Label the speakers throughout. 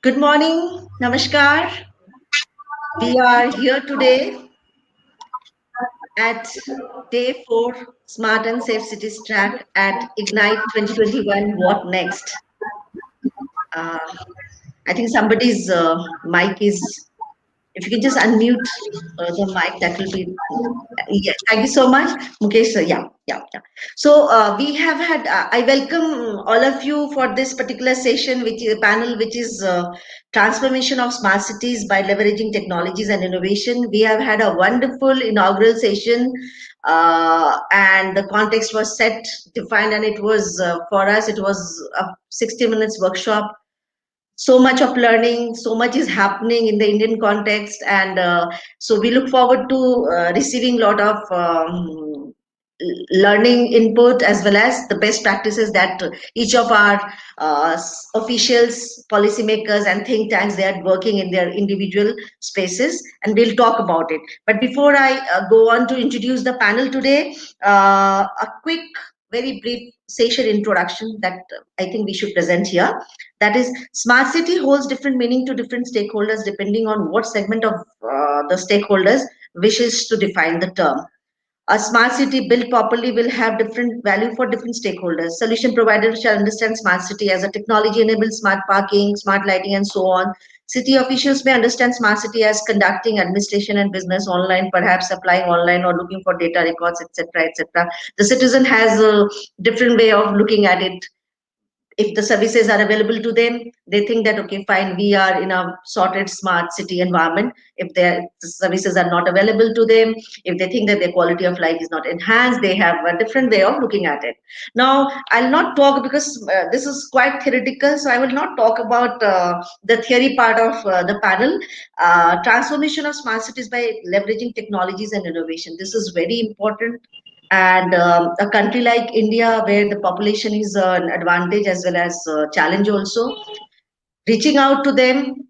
Speaker 1: Good morning, Namaskar. We are here today at day 4 Smart and Safe Cities track at Ignite 2021. What next? Uh, I think somebody's mic is, if you can just unmute the mic, that will be. Yeah, thank you so much, Mukesh. Sir. Yeah. So we have had. I welcome all of you for this particular session, which is a panel, which is transformation of smart cities by leveraging technologies and innovation. We have had a wonderful inaugural session, and the context was set, defined, and it was for us. It was a 60 minutes workshop, so much of learning, so much is happening in the Indian context, and so we look forward to receiving a lot of learning input as well as the best practices that each of our officials, policymakers, and think tanks they are working in their individual spaces, and we'll talk about it. But before I go on to introduce the panel today, a quick, very brief session introduction that I think we should present here. That is, smart city holds different meaning to different stakeholders depending on what segment of the stakeholders wishes to define the term. A smart city built properly will have different value for different stakeholders. Solution providers shall understand smart city as a technology-enabled smart parking, smart lighting, and so on. City officials may understand smart city as conducting administration and business online, perhaps applying online or looking for data records, etc., etc. The citizen has a different way of looking at it. If the services are available to them, they think that okay, fine, we are in a sorted smart city environment. If the services are not available to them, if they think that their quality of life is not enhanced, they have a different way of looking at it. Now I'll not talk because this is quite theoretical, so I will not talk about the theory part of the panel. Transformation of smart cities by leveraging technologies and innovation, this is very important. And a country like India, where the population is an advantage as well as a challenge also, reaching out to them,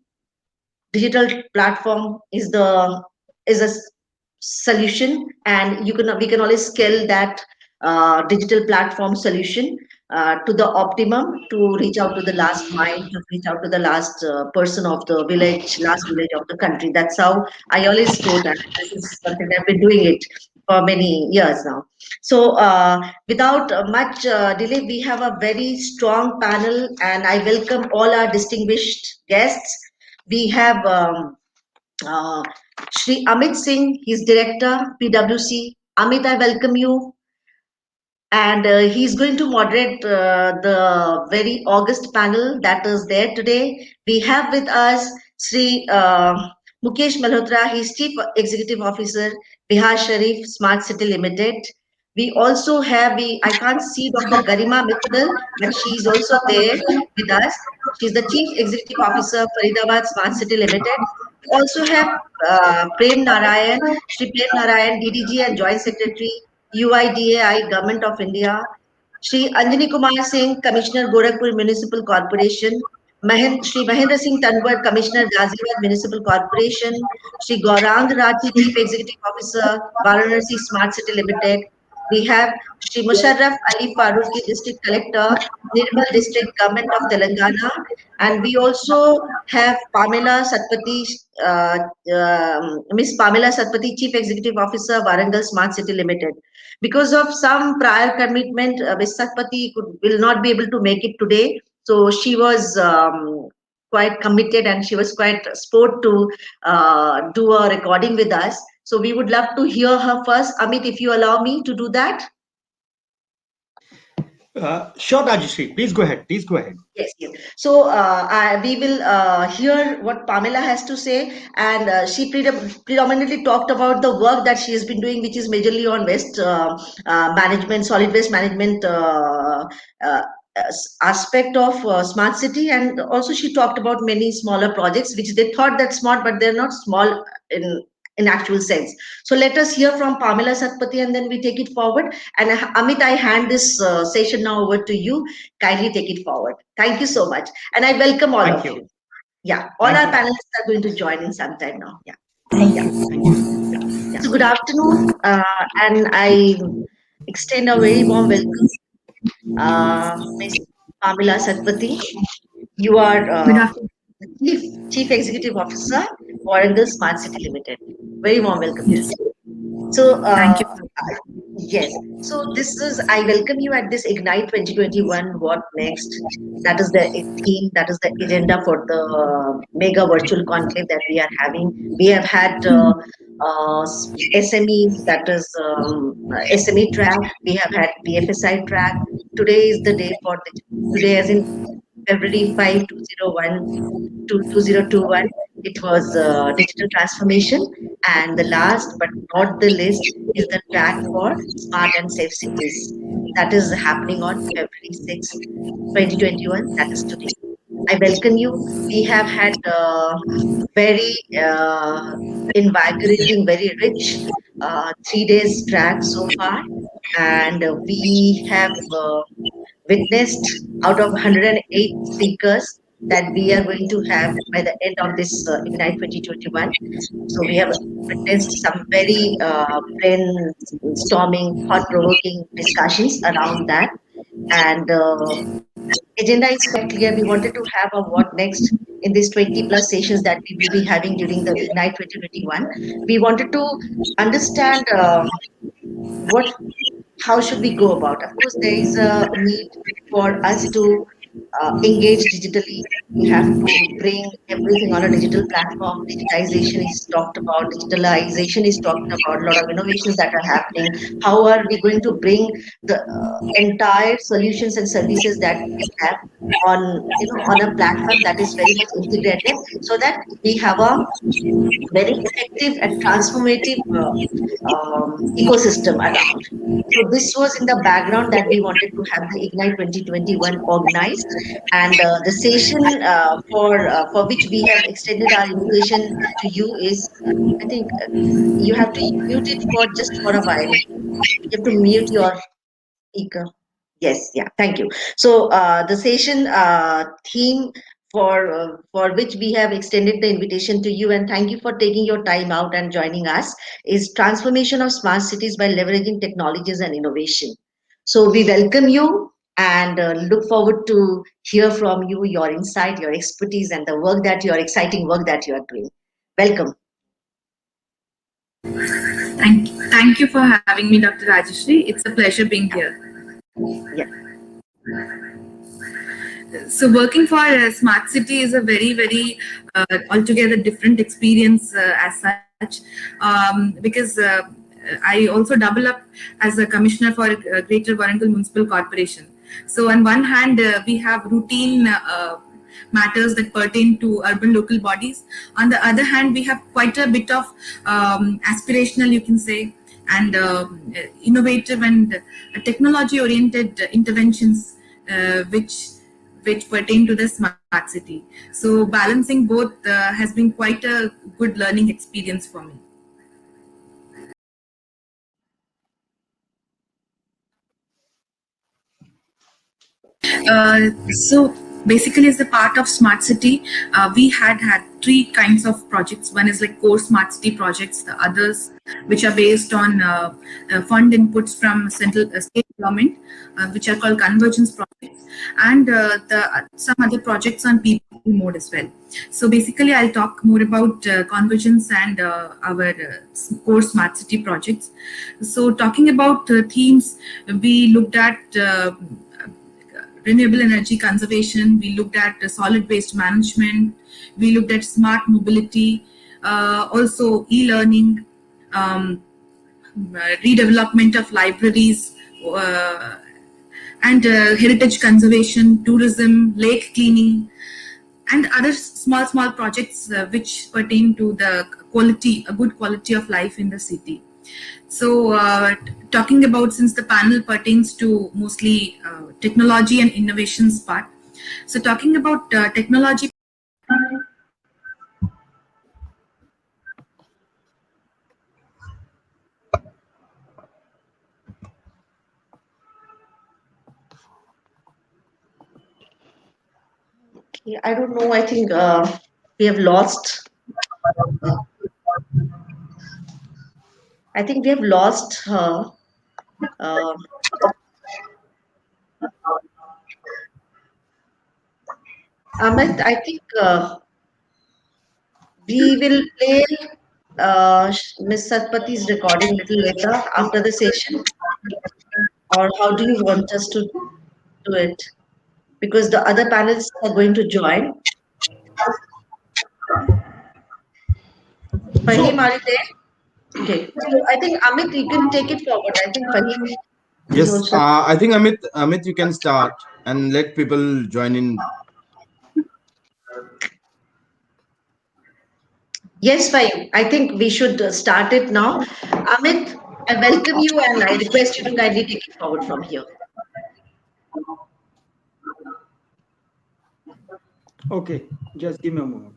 Speaker 1: digital platform is a solution, and we can always scale that digital platform solution to the optimum, to reach out to the last mile, to reach out to the last person of the village, last village of the country. That's how I always quote, and this is something I've been doing it for many years now. So without much delay, we have a very strong panel, and I welcome all our distinguished guests. We have uh, Shri Amit Singh, he's Director, PwC. Amit, I welcome you. And he's going to moderate the very august panel that is there today. We have with us Sri Mukesh Malhotra, he's Chief Executive Officer, Bihar Sharif Smart City Limited. We also have, I can't see Dr. Garima Mittal, but she's also there with us. She's the Chief Executive Officer, Faridabad Smart City Limited. We also have Prem Narayan, Shri Prem Narayan, DDG and Joint Secretary, UIDAI, Government of India. Shri Anjani Kumar Singh, Commissioner, Gorakhpur Municipal Corporation. Shri Mahendra Singh Tanwar, Commissioner, Ghaziabad Municipal Corporation. Shri Gaurang Rathi, Chief Executive Officer, Varanasi Smart City Limited. We have Shri Musharraf Ali Faruqi, District Collector, Nirmal District, Government of Telangana. And we also have Pamela Satpathy, Miss Pamela Satpathy, Chief Executive Officer, Warangal Smart City Limited. Because of some prior commitment, Ms. Satpathy will not be able to make it today. So she was quite committed, and she was quite sport to do a recording with us. So we would love to hear her first. Amit, if you allow me to do that.
Speaker 2: Sure, Rajeshri. Please go ahead. Please go ahead.
Speaker 1: Yes. So we will hear what Pamela has to say, and she predominantly talked about the work that she has been doing, which is majorly on waste management, solid waste management uh, aspect of smart city, and also she talked about many smaller projects which they thought that smart, but they're not small in actual sense. So let us hear from Pamela Satpathy, and then we take it forward. And Amit, I hand this session now over to you. Kindly take it forward. Thank you so much. And I welcome all
Speaker 2: Thank
Speaker 1: of
Speaker 2: you.
Speaker 1: you. Yeah, all
Speaker 2: Thank
Speaker 1: our
Speaker 2: you.
Speaker 1: panelists are going to join in some time now. Yeah,
Speaker 3: Thank
Speaker 1: yeah,
Speaker 3: you.
Speaker 2: Thank you.
Speaker 1: yeah. So good afternoon, and I extend a very warm welcome, Ms. Pamela Satpathy. You are
Speaker 3: Good afternoon.
Speaker 1: Chief Executive Officer, Warangal Smart City Limited. Very warm welcome to
Speaker 3: Yes.
Speaker 1: you. So,
Speaker 3: Thank you.
Speaker 1: yes. So this is, I welcome you at this Ignite 2021. What next? That is the theme, that is the agenda for the mega virtual conclave that we are having. We have had SME, that is SME track. We have had BFSI track. Today is the day for the, today as in February 5, 2001 to 2021. It was digital transformation. And the last but not the least is the track for smart and safe cities. That is happening on February 6, 2021. That is today. I welcome you. We have had very invigorating, very rich 3 days track so far. And we have witnessed out of 108 speakers that we are going to have by the end of this Ignite 2021. So we have witnessed some very brainstorming, thought-provoking discussions around that. And agenda is quite clear. We wanted to have a what next in these 20 plus sessions that we will be having during the Ignite 2021. We wanted to understand what how should we go about? Of course, there is a need for us to engage digitally. We have to bring everything on a digital platform. Digitization is talked about, digitalization is talked about, a lot of innovations that are happening. How are we going to bring the entire solutions and services that we have on, on a platform that is very much integrated, so that we have a very effective and transformative ecosystem around. So this was in the background that we wanted to have the Ignite 2021 organized, and the session for which we have extended our invitation to you is, I think you have to mute it for just for a while. You have to mute your speaker. Yes, yeah, thank you. So the session theme for which we have extended the invitation to you, and thank you for taking your time out and joining us, is transformation of smart cities by leveraging technologies and innovation. So we welcome you and look forward to hear from you, your insight, your expertise, and the work that your exciting work that you are doing. Welcome.
Speaker 3: Thank you for having me, Dr. Rajeshri. It's a pleasure being here.
Speaker 1: Yeah.
Speaker 3: So working for a smart city is a very altogether different experience as such, because I also double up as a commissioner for Greater Warangal Municipal Corporation. So on one hand, we have routine matters that pertain to urban local bodies. On the other hand, we have quite a bit of aspirational, you can say, and innovative and technology-oriented interventions, which pertain to the smart city. So balancing both has been quite a good learning experience for me. So basically, as a part of smart city, we had three kinds of projects. One is like core smart city projects, the others which are based on fund inputs from central state government, which are called convergence projects, and the some other projects on PPP mode as well. So basically, I'll talk more about convergence and our core smart city projects. So talking about themes, we looked at renewable energy conservation, we looked at solid waste management, we looked at smart mobility, also e-learning, redevelopment of libraries, and heritage conservation, tourism, lake cleaning, and other small projects which pertain to the quality, a good quality of life in the city. So talking about, since the panel pertains to mostly technology and innovations part, so talking about technology.
Speaker 1: Okay, I don't know. I think we have lost. I think we have lost her. Uh, Amit, I think. We will play Miss Satpathy's recording little later after the session, or how do you want us to do it? Because the other panelists are going to join. Fahim,
Speaker 2: So,
Speaker 1: are you there? Okay. So I think Amit, you can take it forward. I think Fahim is
Speaker 4: Yes,
Speaker 1: also.
Speaker 4: I think Amit, you can start and let people join in.
Speaker 1: Yes, Fahim. I think we should start it now. Amit, I welcome you and I request you to kindly take it forward from here.
Speaker 2: okay, just give me a moment.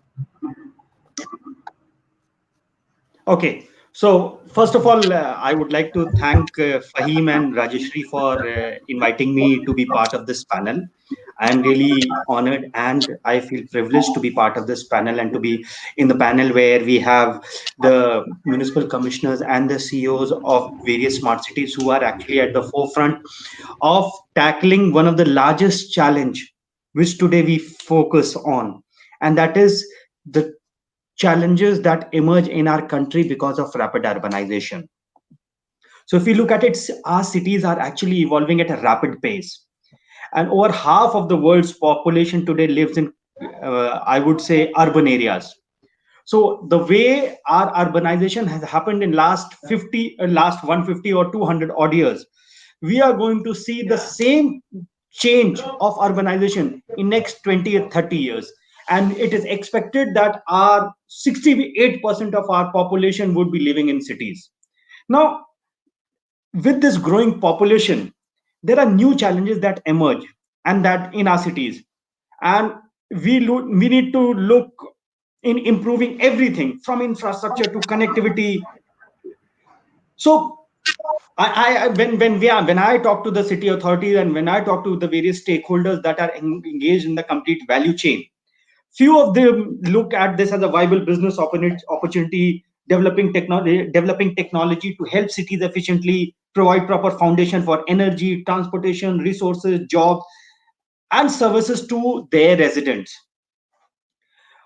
Speaker 2: Okay, so first of all, I would like to thank Fahim and Rajeshri for inviting me to be part of this panel. I am really honored and I feel privileged to be part of this panel and to be in the panel where we have the municipal commissioners and the CEOs of various smart cities who are actually at the forefront of tackling one of the largest challenge which today we focus on, and that is the challenges that emerge in our country because of rapid urbanization. So, if we look at it, our cities are actually evolving at a rapid pace, and over half of the world's population today lives in, I would say, urban areas. So, the way our urbanization has happened in last 150 or 200 odd years, we are going to see the same change of urbanization in next 20 or 30 years, and it is expected that our 68% of our population would be living in cities. Now, with this growing population, there are new challenges that emerge and that in our cities, and we need to look in improving everything from infrastructure to connectivity. So when I talk to the city authorities and when I talk to the various stakeholders that are engaged in the complete value chain, few of them look at this as a viable business opportunity, developing technology to help cities efficiently provide proper foundation for energy, transportation, resources, jobs, and services to their residents.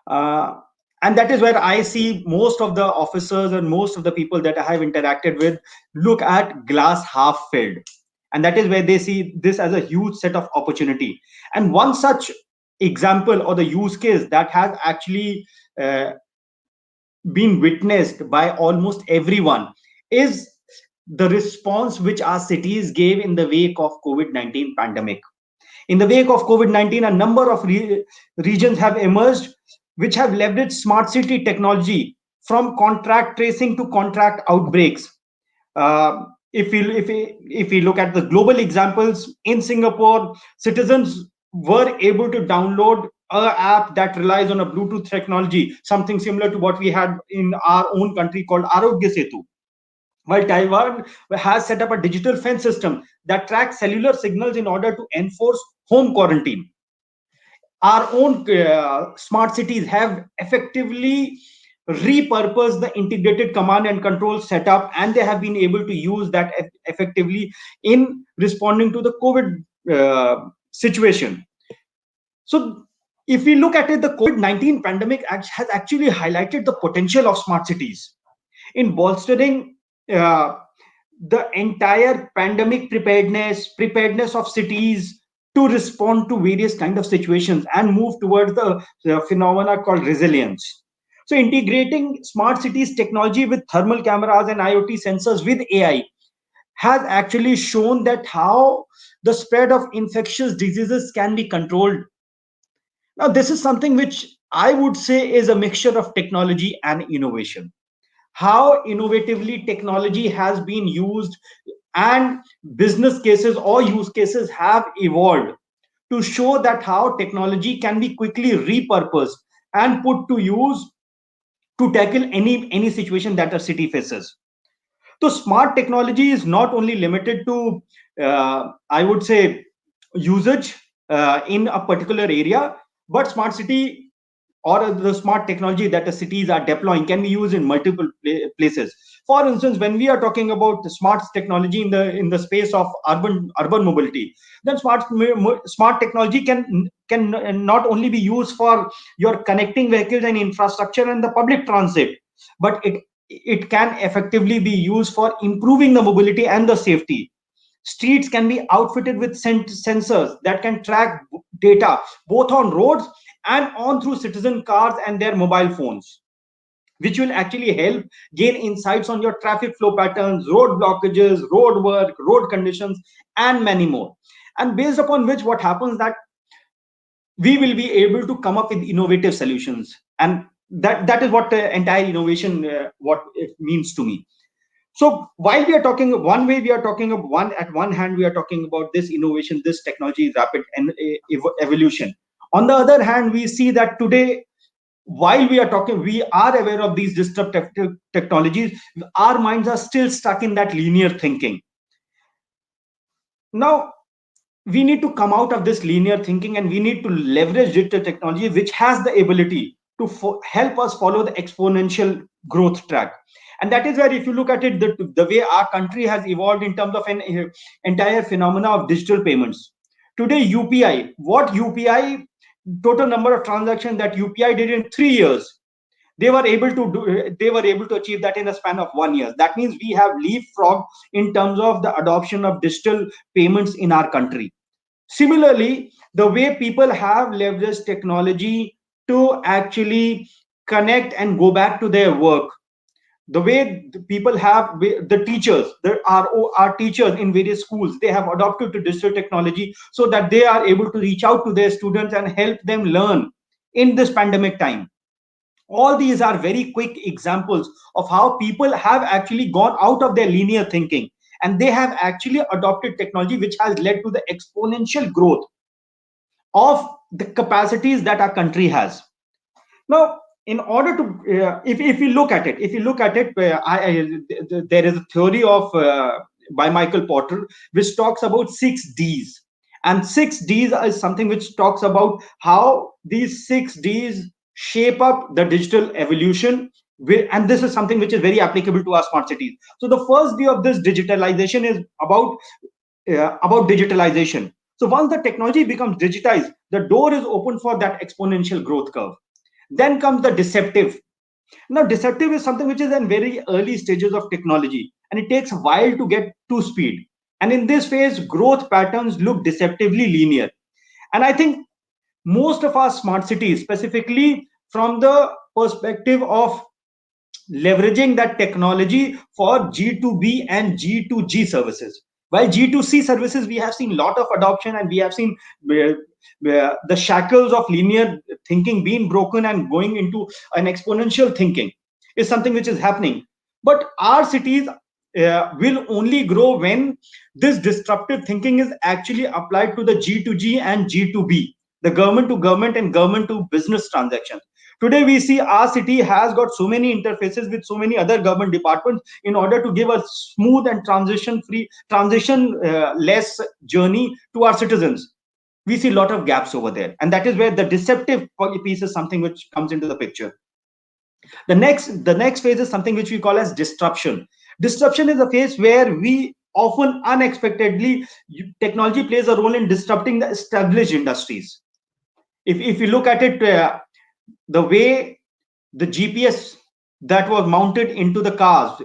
Speaker 2: Uh, and that is where I see most of the officers and most of the people that I have interacted with look at glass half filled. And that is where they see this as a huge set of opportunity. And one such example or the use case that has actually uh, been witnessed by almost everyone is the response which our cities gave in the wake of COVID-19 pandemic. In the wake of COVID-19, a number of regions have emerged which have leveraged smart city technology from contract tracing to contract outbreaks. If we look at the global examples, in Singapore, citizens were able to download a app that relies on a Bluetooth technology, something similar to what we had in our own country called Arogya Setu. While Taiwan has set up a digital fence system that tracks cellular signals in order to enforce home quarantine. Our own smart cities have effectively repurposed the integrated command and control setup, and they have been able to use that effectively in responding to the COVID situation. So, if we look at it, the COVID-19 pandemic has actually highlighted the potential of smart cities in bolstering uh, the entire pandemic preparedness of cities to respond to various kind of situations and move towards the phenomena called resilience. So integrating smart cities technology with thermal cameras and IoT sensors with AI has actually shown that how the spread of infectious diseases can be controlled. Now this is something which I would say is a mixture of technology and innovation. How innovatively technology has been used and business cases or use cases have evolved to show that how technology can be quickly repurposed and put to use to tackle any situation that a city faces. So smart technology is not only limited to I would say usage in a particular area, but smart city or the smart technology that the cities are deploying can be used in multiple places. For instance, when we are talking about the smart technology in the space of urban mobility, then smart technology can not only be used for your connecting vehicles and infrastructure and the public transit, but it can effectively be used for improving the mobility and the safety. Streets can be outfitted with sensors that can track data both on roads and on through citizen cars and their mobile phones, which will actually help gain insights on your traffic flow patterns, road blockages, road work, road conditions, and many more. And based upon which, what happens that we will be able to come up with innovative solutions. And that is what the entire innovation, what it means to me. So while we are talking, one way we are talking of one, at one hand we are talking about this innovation, this technology rapid and evolution. On the other hand, we see that today, while we are talking, we are aware of these disruptive technologies, our minds are still stuck in that linear thinking. Now we need to come out of this linear thinking, and we need to leverage digital technology which has the ability to help us follow the exponential growth track. And that is where, if you look at it, the way our country has evolved in terms of an entire phenomena of digital payments. Today, UPI, what UPI, total number of transactions that UPI did in 3 years, they were able to achieve that in a span of 1 year. That means we have leapfrogged in terms of the adoption of digital payments in our country. Similarly, the way people have leveraged technology to actually connect and go back to their work, the way the people have, the teachers, our teachers in various schools, they have adopted to digital technology so that they are able to reach out to their students and help them learn in this pandemic time. All these are very quick examples of how people have actually gone out of their linear thinking, and they have actually adopted technology which has led to the exponential growth of the capacities that our country has. Now, in order to, if you look at it, there is a theory of by Michael Porter which talks about 6 Ds, and 6 Ds is something which talks about how these 6 Ds shape up the digital evolution. And this is something which is very applicable to our smart cities. So the first D of this digitalization is about digitalization. So once the technology becomes digitized, the door is open for that exponential growth curve. Then comes the deceptive. Now, deceptive is something which is in very early stages of technology, and it takes a while to get to speed. And in this phase, growth patterns look deceptively linear. And I think most of our smart cities, specifically from the perspective of leveraging that technology for G2B and G2G services. While G2C services, we have seen a lot of adoption, and we have seen the shackles of linear thinking being broken and going into an exponential thinking is something which is happening. But our cities will only grow when this disruptive thinking is actually applied to the G2G and G2B, the government to government and government to business transactions. Today, we see our city has got so many interfaces with so many other government departments in order to give a smooth and transition less journey to our citizens. We see a lot of gaps over there, and that is where the deceptive piece is something which comes into the picture. The next phase is something which we call as disruption. Disruption is a phase where we often unexpectedly, technology plays a role in disrupting the established industries. If you look at it, the way the GPS that was mounted into the cars,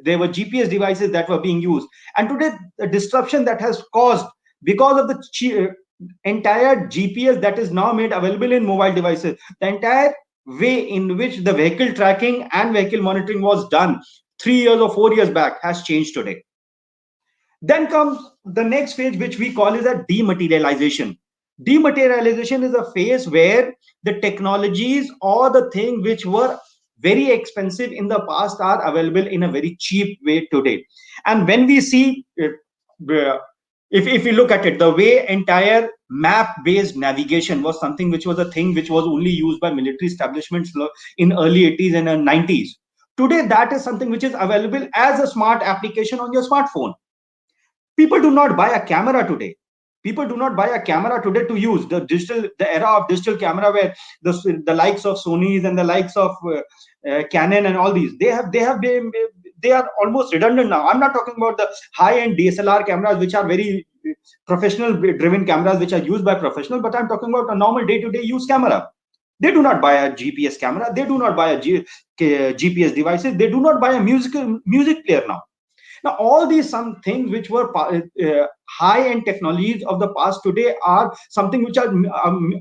Speaker 2: there were GPS devices that were being used, and today the disruption that has caused because of the entire GPS that is now made available in mobile devices, the entire way in which the vehicle tracking and vehicle monitoring was done 3 years or 4 years back has changed today. Then comes the next phase, which we call is a dematerialization. Dematerialization is a phase where the technologies or the thing which were very expensive in the past are available in a very cheap way today. And when we see, if you look at it, the way entire map-based navigation was something which was a thing which was only used by military establishments in early 80s and 90s. Today, that is something which is available as a smart application on your smartphone. People do not buy a camera today. People do not buy a camera today to use the era of digital camera, where the likes of Sony's and the likes of Canon and all these, they are almost redundant now. I'm not talking about the high end DSLR cameras, which are very professional driven cameras, which are used by professional, but I'm talking about a normal day to day use camera. They do not buy a GPS camera. They do not buy a GPS devices. They do not buy a music player now. Now, all these some things which were high-end technologies of the past today are something which are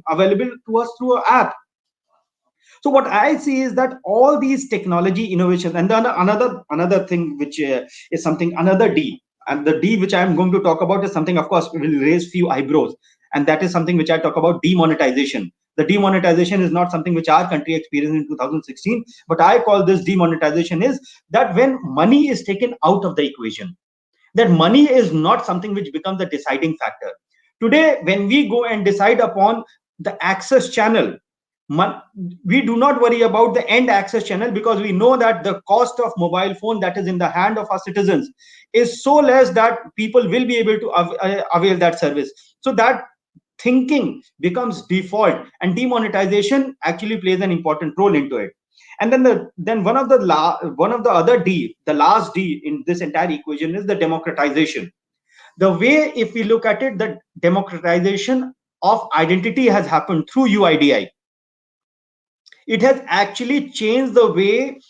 Speaker 2: available to us through an app. So what I see is that all these technology innovations, and then another thing which is something, another D, and the D which I am going to talk about is something, of course, will raise few eyebrows, and that is something which I talk about: demonetization. The demonetization is not something which our country experienced in 2016, but I call this demonetization is that when money is taken out of the equation, that money is not something which becomes the deciding factor. Today, when we go and decide upon the access channel, we do not worry about the end access channel, because we know that the cost of mobile phone that is in the hand of our citizens is so less that people will be able to avail that service. So that thinking becomes default, and demonetization actually plays an important role into it. And then one of the other D, the last D in this entire equation, is the democratization. The way, if we look at it, the democratization of identity has happened through UIDI. It has actually changed the way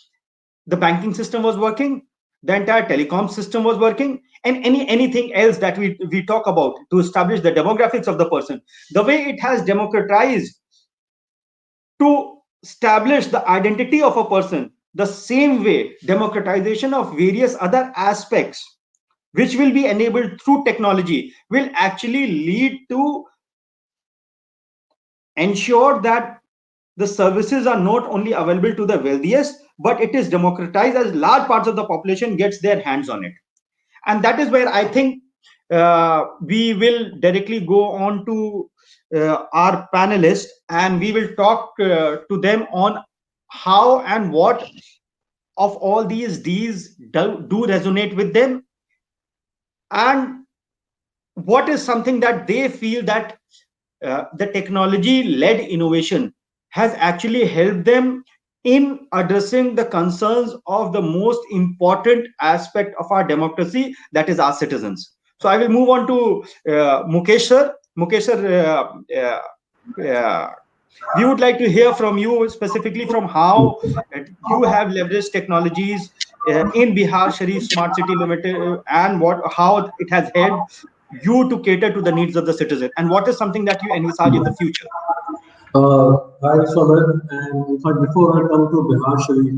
Speaker 2: the banking system was working, the entire telecom system was working, and anything else that we talk about to establish the demographics of the person. The way it has democratized to establish the identity of a person, the same way democratization of various other aspects which will be enabled through technology will actually lead to ensure that the services are not only available to the wealthiest, but it is democratized as large parts of the population gets their hands on it. And that is where I think we will directly go on to our panelists, and we will talk to them on how and what of all these D's do resonate with them, and what is something that they feel that the technology led innovation has actually helped them in addressing the concerns of the most important aspect of our democracy, that is our citizens. So I will move on to Mukesh sir. Mukesh sir, we would like to hear from you specifically from how you have leveraged technologies in Bihar Sharif Smart City Limited, and how it has helped you to cater to the needs of the citizen, and what is something that you envisage in the future.
Speaker 5: Hi, Samir. And in fact, before I come to Bihar Sharif,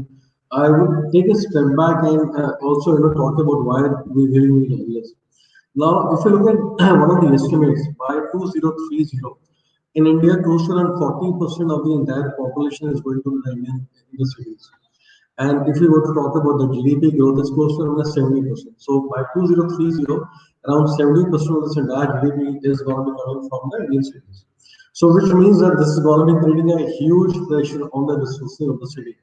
Speaker 5: I would take a step back and also, talk about why we really need AWS. Now, if you look at one of the estimates, by 2030, in India, close to around 40% of the entire population is going to be living in the cities. And if you were to talk about the GDP growth, it's close to around 70%. So by 2030, around 70% of this entire GDP is going to be coming from the Indian cities. So which means that this is going to be creating a huge pressure on the resources of the city.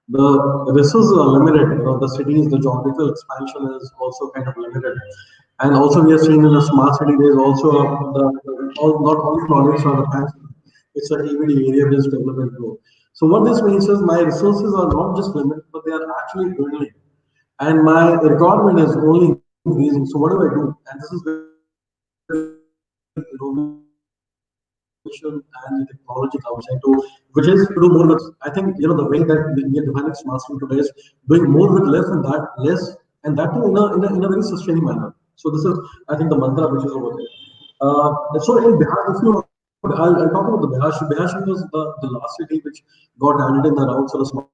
Speaker 5: The resources are limited. The cities, the geographical expansion is also kind of limited. And also we are seeing in the smart city, there's also not all projects are the fancy. It's a EVD, area-based development flow. So what this means is my resources are not just limited, but they are actually dwindling. And my requirement is only increasing. So what do I do? And this is where and the technology comes into, which is to do more with. I think the way that we are defining smart city today is doing more with less, and that too in a very sustaining manner. So this is, I think, the mantra which is over there. So in Bihar, if you I'll talk about the Bihar. Bihar was the last city which got added in the routes of the smart.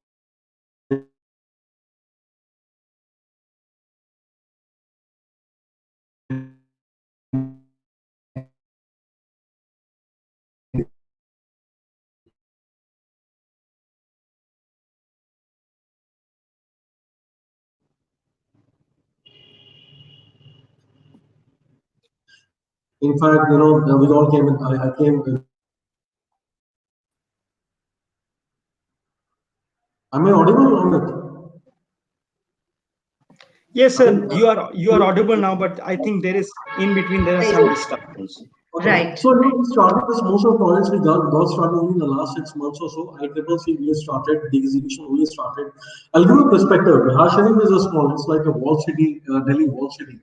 Speaker 5: In fact, we all came in. I came. Am I audible or not?
Speaker 2: Yes,
Speaker 5: I
Speaker 2: sir.
Speaker 5: think,
Speaker 2: You are audible now, but I think there is in between there are some distractions.
Speaker 5: okay.
Speaker 1: Right.
Speaker 5: So, we started this, most of the projects we got started only in the last 6 months or so. ICCC, we started, the execution we started. I'll give you a perspective. Bihar Sharif is a small, it's like a wall city, Delhi wall city.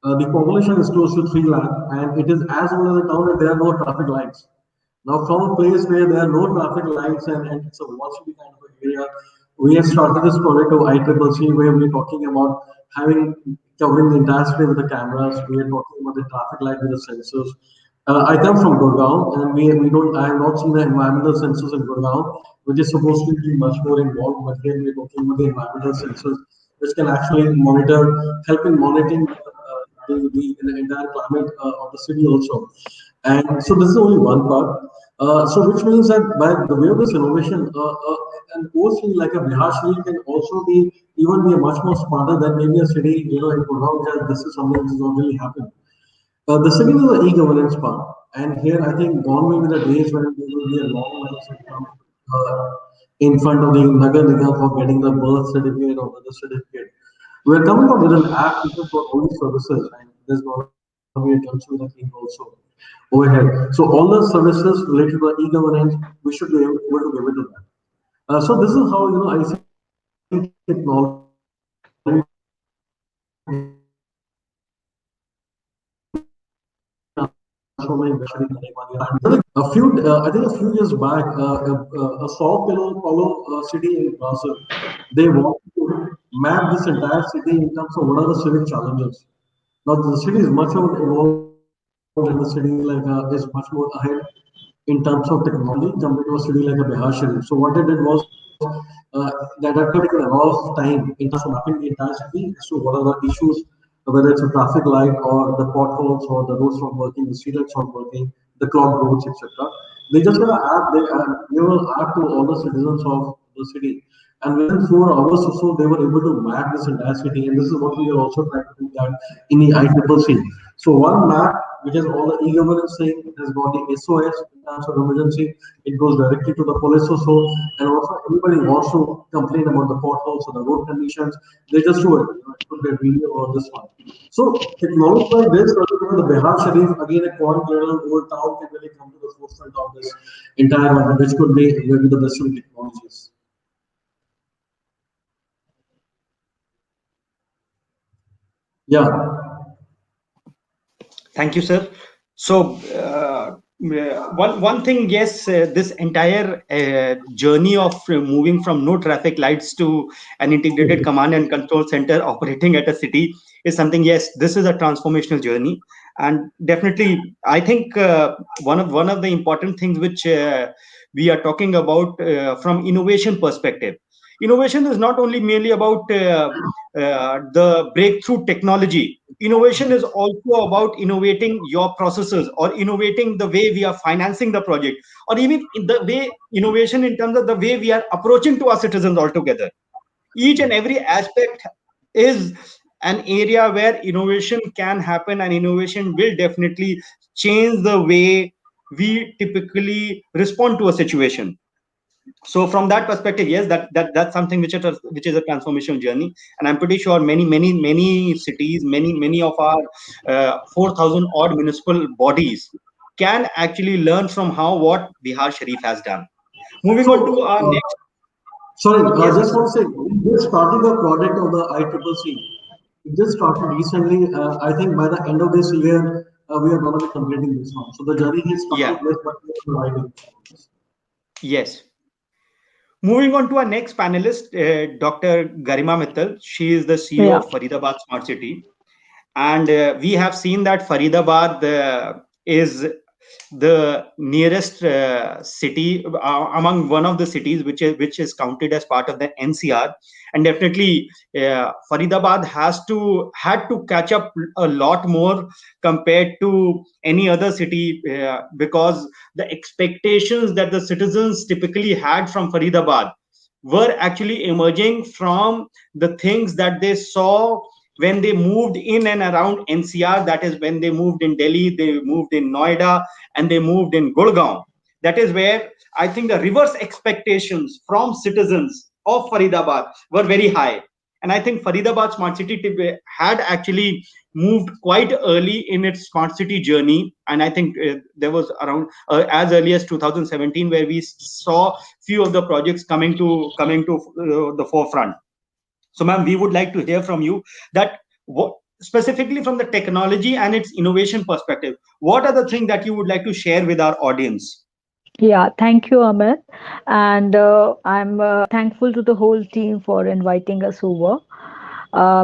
Speaker 5: The population is close to 3 lakh, and it is as well as a town that there are no traffic lights. Now, from a place where there are no traffic lights and it's a wall city kind of an area, we have started this project of ICCC where we're talking about having covering the entire city with the cameras. We are talking about the traffic light with the sensors. I come from Gurgaon, and we don't. I have not seen the environmental sensors in Gurgaon, which is supposed to be much more involved. But here we're talking about the environmental sensors, which can actually monitor, help in monitoring the entire climate of the city also. And so this is only one part. So which means that by the way of this innovation, an old city like a Bihar city can also be even be a much more smarter than maybe a city, in Gurgaon, which this is something which is not really happening. The second is the e-governance part, and here I think gone will be the days when there will be a long line in front of the Nagar Nigam for getting the birth certificate or the certificate. We are coming up with an app even for all these services, and there's going to be a consumer link also overhead. So all the services related to the e-governance, we should be able to give it to them. So this is how I see technology transforming a few, I think a few years back, a Sao Paulo city in Brazil, they wanted to map this entire city in terms of what are the civic challenges. Now the city is much more evolved, and the city is much more ahead in terms of technology compared to a city like a Bihar Sharif. So what they did was that had taken a lot of time in terms of mapping the entire city as to what are the issues, whether it's a traffic light or the potholes or the roads not working, the streetlights not working, the clogged roads, etc. They just gonna app they give an app to all the citizens of the city, and within 4 hours or so, they were able to map this entire city. And this is what we are also trying to do that in the ICCC. So one map which has all the e-governance thing, it has got the SOS in terms of emergency, it goes directly to the police also, and also anybody wants to complain about the potholes or the road conditions, they just do it, put their video on this one. So technology like this, the Bihar Sharif, again a quiet little old town, can really come to the forefront of this entire one, which could be maybe the best of technologies. Yeah.
Speaker 2: Thank you, sir. So, one thing, yes, this entire journey of moving from no traffic lights to an integrated command and control center operating at a city is something. Yes, this is a transformational journey, and definitely, I think one of the important things which we are talking about from innovation perspective. Innovation is not only merely about the breakthrough technology. Innovation is also about innovating your processes or innovating the way we are financing the project, or even in the way innovation in terms of the way we are approaching to our citizens altogether. Each and every aspect is an area where innovation can happen, and innovation will definitely change the way we typically respond to a situation. So from that perspective, yes, that's something which is a transformation journey, and I'm pretty sure many cities, many of our 4,000 odd municipal bodies can actually learn from how what Bihar Sharif has done. Moving on to
Speaker 5: So,
Speaker 2: our next.
Speaker 5: sorry, I
Speaker 2: Yes,
Speaker 5: just
Speaker 2: please.
Speaker 5: want to say, we just started the project of the ICCC. We just started recently. I think by the end of this year, we are going to be completing this one. So the journey has
Speaker 2: Yeah.
Speaker 5: started, yes, but we are providing.
Speaker 2: Yes. Moving on to our next panelist, Dr. Garima Mittal. She is the CEO
Speaker 6: Yeah.
Speaker 2: of Faridabad Smart City, and we have seen that Faridabad is the nearest city among one of the cities which is counted as part of the NCR, and definitely Faridabad had to catch up a lot more compared to any other city, because the expectations that the citizens typically had from Faridabad were actually emerging from the things that they saw when they moved in and around NCR. That is, when they moved in Delhi, they moved in Noida, and they moved in Gurgaon. That is where I think the reverse expectations from citizens of Faridabad were very high. And I think Faridabad Smart City had actually moved quite early in its smart city journey. And I think there was around as early as 2017 where we saw few of the projects coming to the forefront. So, ma'am, we would like to hear from you that what, specifically from the technology and its innovation perspective, what are the things that you would like to share with our audience?
Speaker 6: Yeah, thank you, Amit. And I'm thankful to the whole team for inviting us over.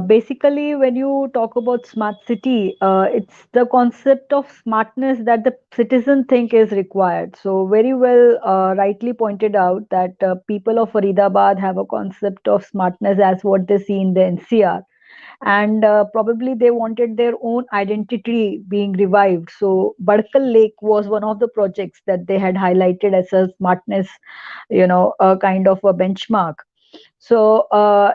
Speaker 6: Basically, when you talk about smart city, it's the concept of smartness that the citizen think is required. So, very well, rightly pointed out that people of Faridabad have a concept of smartness as what they see in the NCR, and probably they wanted their own identity being revived. So Badkal Lake was one of the projects that they had highlighted as a smartness, a kind of a benchmark. So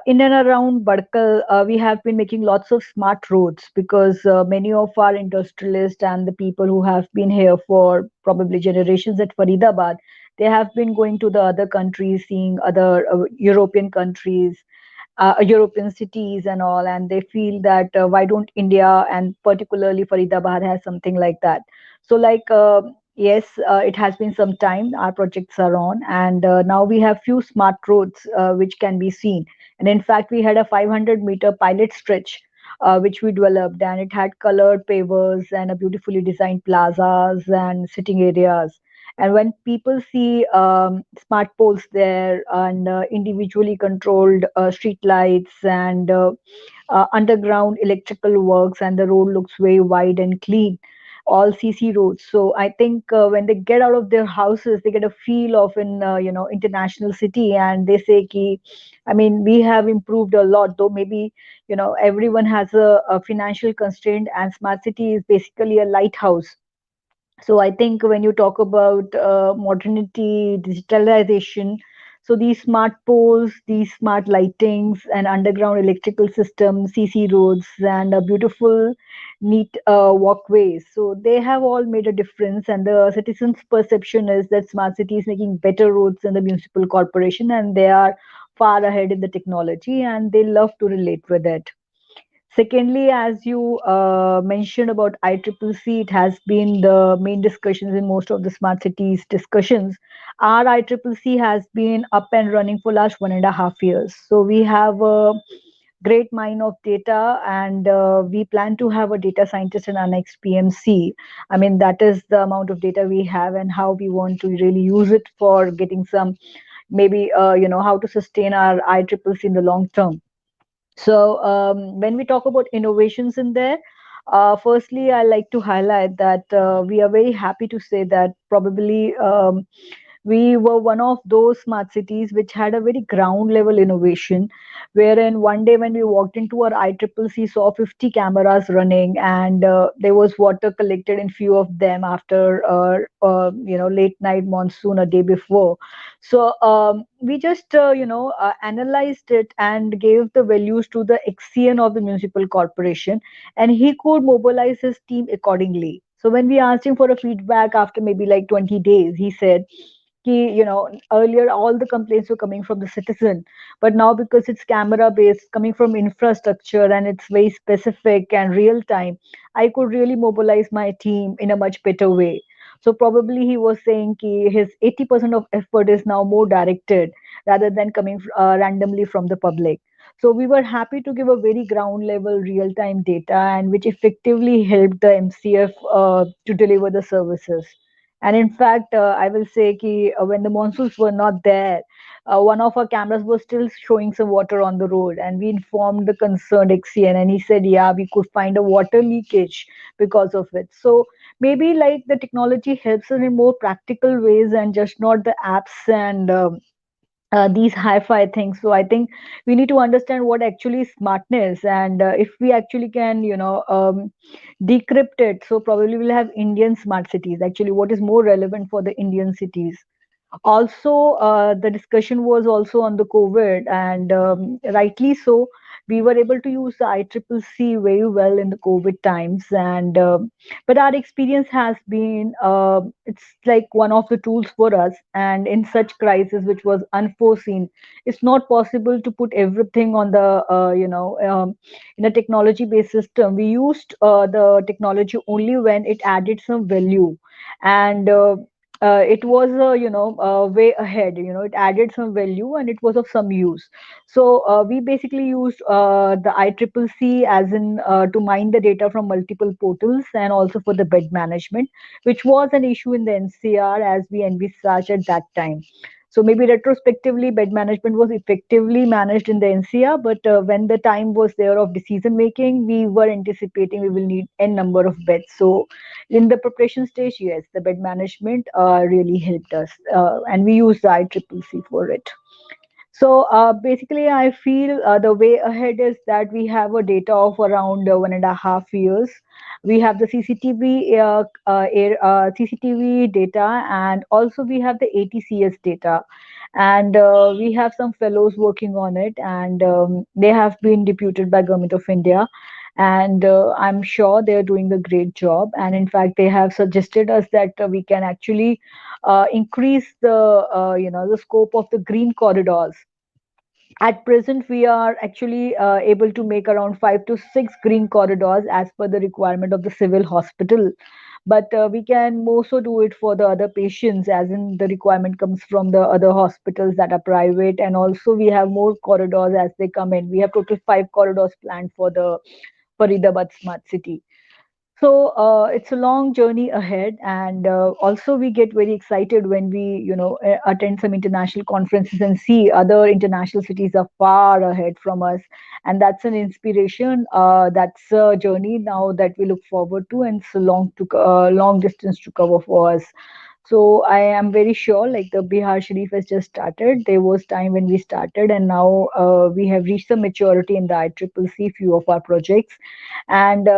Speaker 6: in and around Badkal, we have been making lots of smart roads because many of our industrialists and the people who have been here for probably generations at Faridabad, they have been going to the other countries, seeing other European countries, European cities and all, and they feel that why don't India and particularly Faridabad has something like that. So, like, yes, it has been some time. Our projects are on, and now we have few smart roads which can be seen. And in fact, we had a 500-meter pilot stretch. Which we developed, and it had colored pavers and a beautifully designed plazas and sitting areas. And when people see smart poles there and individually controlled street lights and underground electrical works, and the road looks very wide and clean, all CC roads. So I think when they get out of their houses, they get a feel of an international city, and they say, "Ki, I mean, we have improved a lot." Though maybe everyone has a financial constraint, and smart city is basically a lighthouse. So I think when you talk about modernity, digitalization, so these smart poles, these smart lightings, and underground electrical systems, CC roads, and beautiful, neat walkways. So they have all made a difference, and the citizens' perception is that smart city is making better roads than the municipal corporation, and they are far ahead in the technology, and they love to relate with it. Secondly, as you mentioned about ICCC, it has been the main discussions in most of the smart cities discussions. Our ICCC has been up and running for last 1.5 years. So we have a great mine of data, and we plan to have a data scientist in our next PMC. I mean, that is the amount of data we have and how we want to really use it for getting some, maybe, how to sustain our ICCC in the long term. So when we talk about innovations in there, firstly, I like to highlight that we are very happy to say that probably we were one of those smart cities which had a very ground level innovation, wherein one day when we walked into our ICCC, saw 50 cameras running, and there was water collected in few of them after late night monsoon a day before. So we just analyzed it and gave the values to the XCN of the municipal corporation, and he could mobilize his team accordingly. So when we asked him for a feedback after maybe like 20 days, he said, earlier all the complaints were coming from the citizen, but now because it's camera based, coming from infrastructure, and it's very specific and real time, I could really mobilize my team in a much better way. So probably he was saying his 80% of effort is now more directed rather than coming randomly from the public. So we were happy to give a very ground level real time data, and which effectively helped the MCF to deliver the services. And in fact, I will say when the monsoons were not there, one of our cameras was still showing some water on the road, and we informed the concerned XCN, and he said, "Yeah, we could find a water leakage because of it." So maybe like the technology helps us in more practical ways and just not the apps and these hi-fi things. So I think we need to understand what actually is smartness, and if we actually can decrypt it, so probably we'll have Indian smart cities, actually what is more relevant for the Indian cities. Also the discussion was also on the COVID, and rightly so, We were able to use the ICCC very well in the COVID times, and but our experience has been it's like one of the tools for us. And in such crisis, which was unforeseen, it's not possible to put everything on the in a technology based system. We used the technology only when it added some value, and it was way ahead. It added some value and it was of some use. So we basically used the ICCC as in to mine the data from multiple portals, and also for the bed management, which was an issue in the NCR as we envisaged at that time. So maybe retrospectively, bed management was effectively managed in the NCR, but when the time was there of decision making, we were anticipating we will need n number of beds. So in the preparation stage, yes, the bed management really helped us, and we used the ICCC for it. So basically, I feel the way ahead is that we have a data of around 1.5 years. We have the CCTV data, and also we have the ATCS data, and we have some fellows working on it, and they have been deputed by Government of India, and I'm sure they're doing a great job. And in fact, they have suggested us that we can actually increase the the scope of the green corridors. At present, we are actually able to make around 5 to 6 green corridors as per the requirement of the civil hospital. But we can also do it for the other patients, as in the requirement comes from the other hospitals that are private. And also, we have more corridors as they come in. We have total 5 corridors planned for the Faridabad Smart City. So it's a long journey ahead, and also we get very excited when we attend some international conferences and see other international cities are far ahead from us, and that's an inspiration. That's a journey now that we look forward to, and it's a long distance to cover for us. So I am very sure, like, the Bihar Sharif has just started. There was time when we started, and now we have reached the maturity in the ICCC few of our projects. And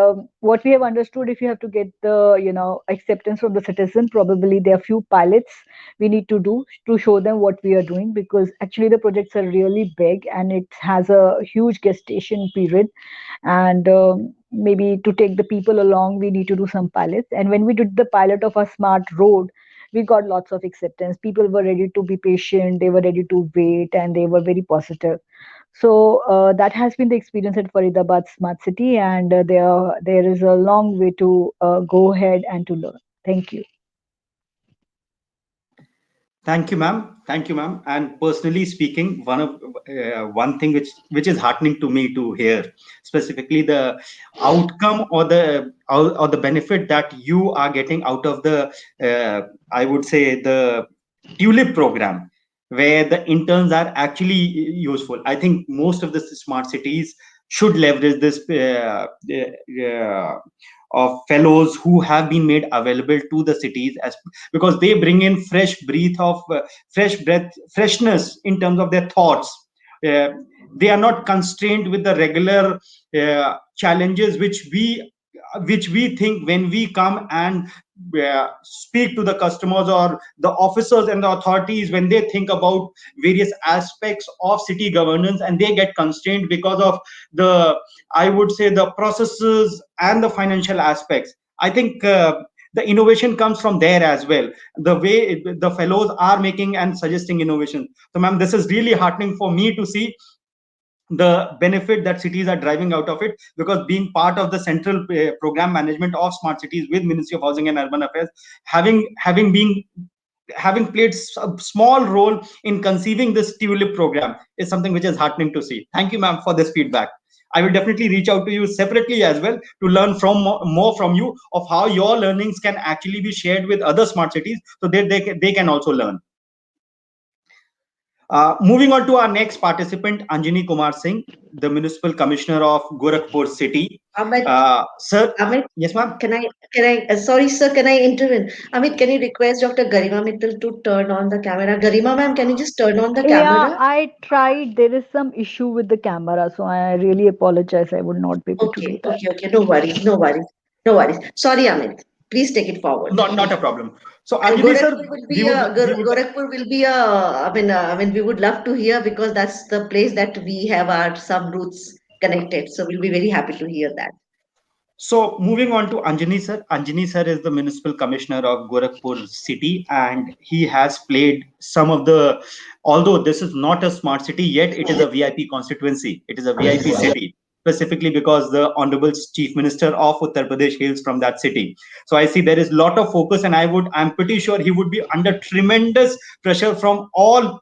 Speaker 6: what we have understood, if you have to get the acceptance from the citizen, probably there are few pilots we need to do to show them what we are doing, because actually the projects are really big and it has a huge gestation period. And maybe to take the people along, we need to do some pilots. And when we did the pilot of a smart road, we got lots of acceptance. People were ready to be patient, they were ready to wait, and they were very positive. So that has been the experience at Faridabad Smart City, and there is a long way to go ahead and to learn. Thank you.
Speaker 2: Thank you, ma'am. Thank you, ma'am. And personally speaking, one thing which is heartening to me to hear, specifically the outcome or the benefit that you are getting out of the I would say the TULIP program, where the interns are actually useful. I think most of the smart cities should leverage this of fellows who have been made available to the cities, as because they bring in freshness in terms of their thoughts. They are not constrained with the regular challenges which we think when we come and speak to the customers or the officers and the authorities, when they think about various aspects of city governance, and they get constrained because of the, I would say, the processes and the financial aspects. I think the innovation comes from there as well, the way the fellows are making and suggesting innovation. So ma'am, this is really heartening for me to see the benefit that cities are driving out of it, because being part of the central program management of smart cities with Ministry of Housing and Urban Affairs, having played a small role in conceiving this TULIP program, is something which is heartening to see. Thank you, ma'am, for this feedback. I will definitely reach out to you separately as well to learn more from you of how your learnings can actually be shared with other smart cities, so that they can also learn. Moving on to our next participant, Anjani Kumar Singh, the Municipal Commissioner of Gorakhpur City. Sir,
Speaker 1: Amit,
Speaker 2: yes, ma'am.
Speaker 1: can I, sorry, sir, can I intervene? Amit, can you request Dr. Garima Mittal to turn on the camera? Garima, ma'am, can you just turn on the
Speaker 6: Yeah,
Speaker 1: camera?
Speaker 6: I tried. There is some issue with the camera, so I really apologize. I would not be able to do that.
Speaker 1: Okay. No worries. Sorry, Amit. Please take it forward.
Speaker 2: Not a problem. So,
Speaker 1: And
Speaker 2: Anjani sir,
Speaker 1: Gorakhpur will be we would love to hear, because that's the place that we have our some roots connected. So we'll be very happy to hear that.
Speaker 2: So moving on to Anjani sir. Anjani sir is the municipal commissioner of Gorakhpur city, and he has played some of the, although this is not a smart city yet, it is a VIP constituency. It is a VIP city, specifically because the Honorable Chief Minister of Uttar Pradesh hails from that city. So I see there is a lot of focus, and I'm pretty sure he would be under tremendous pressure from all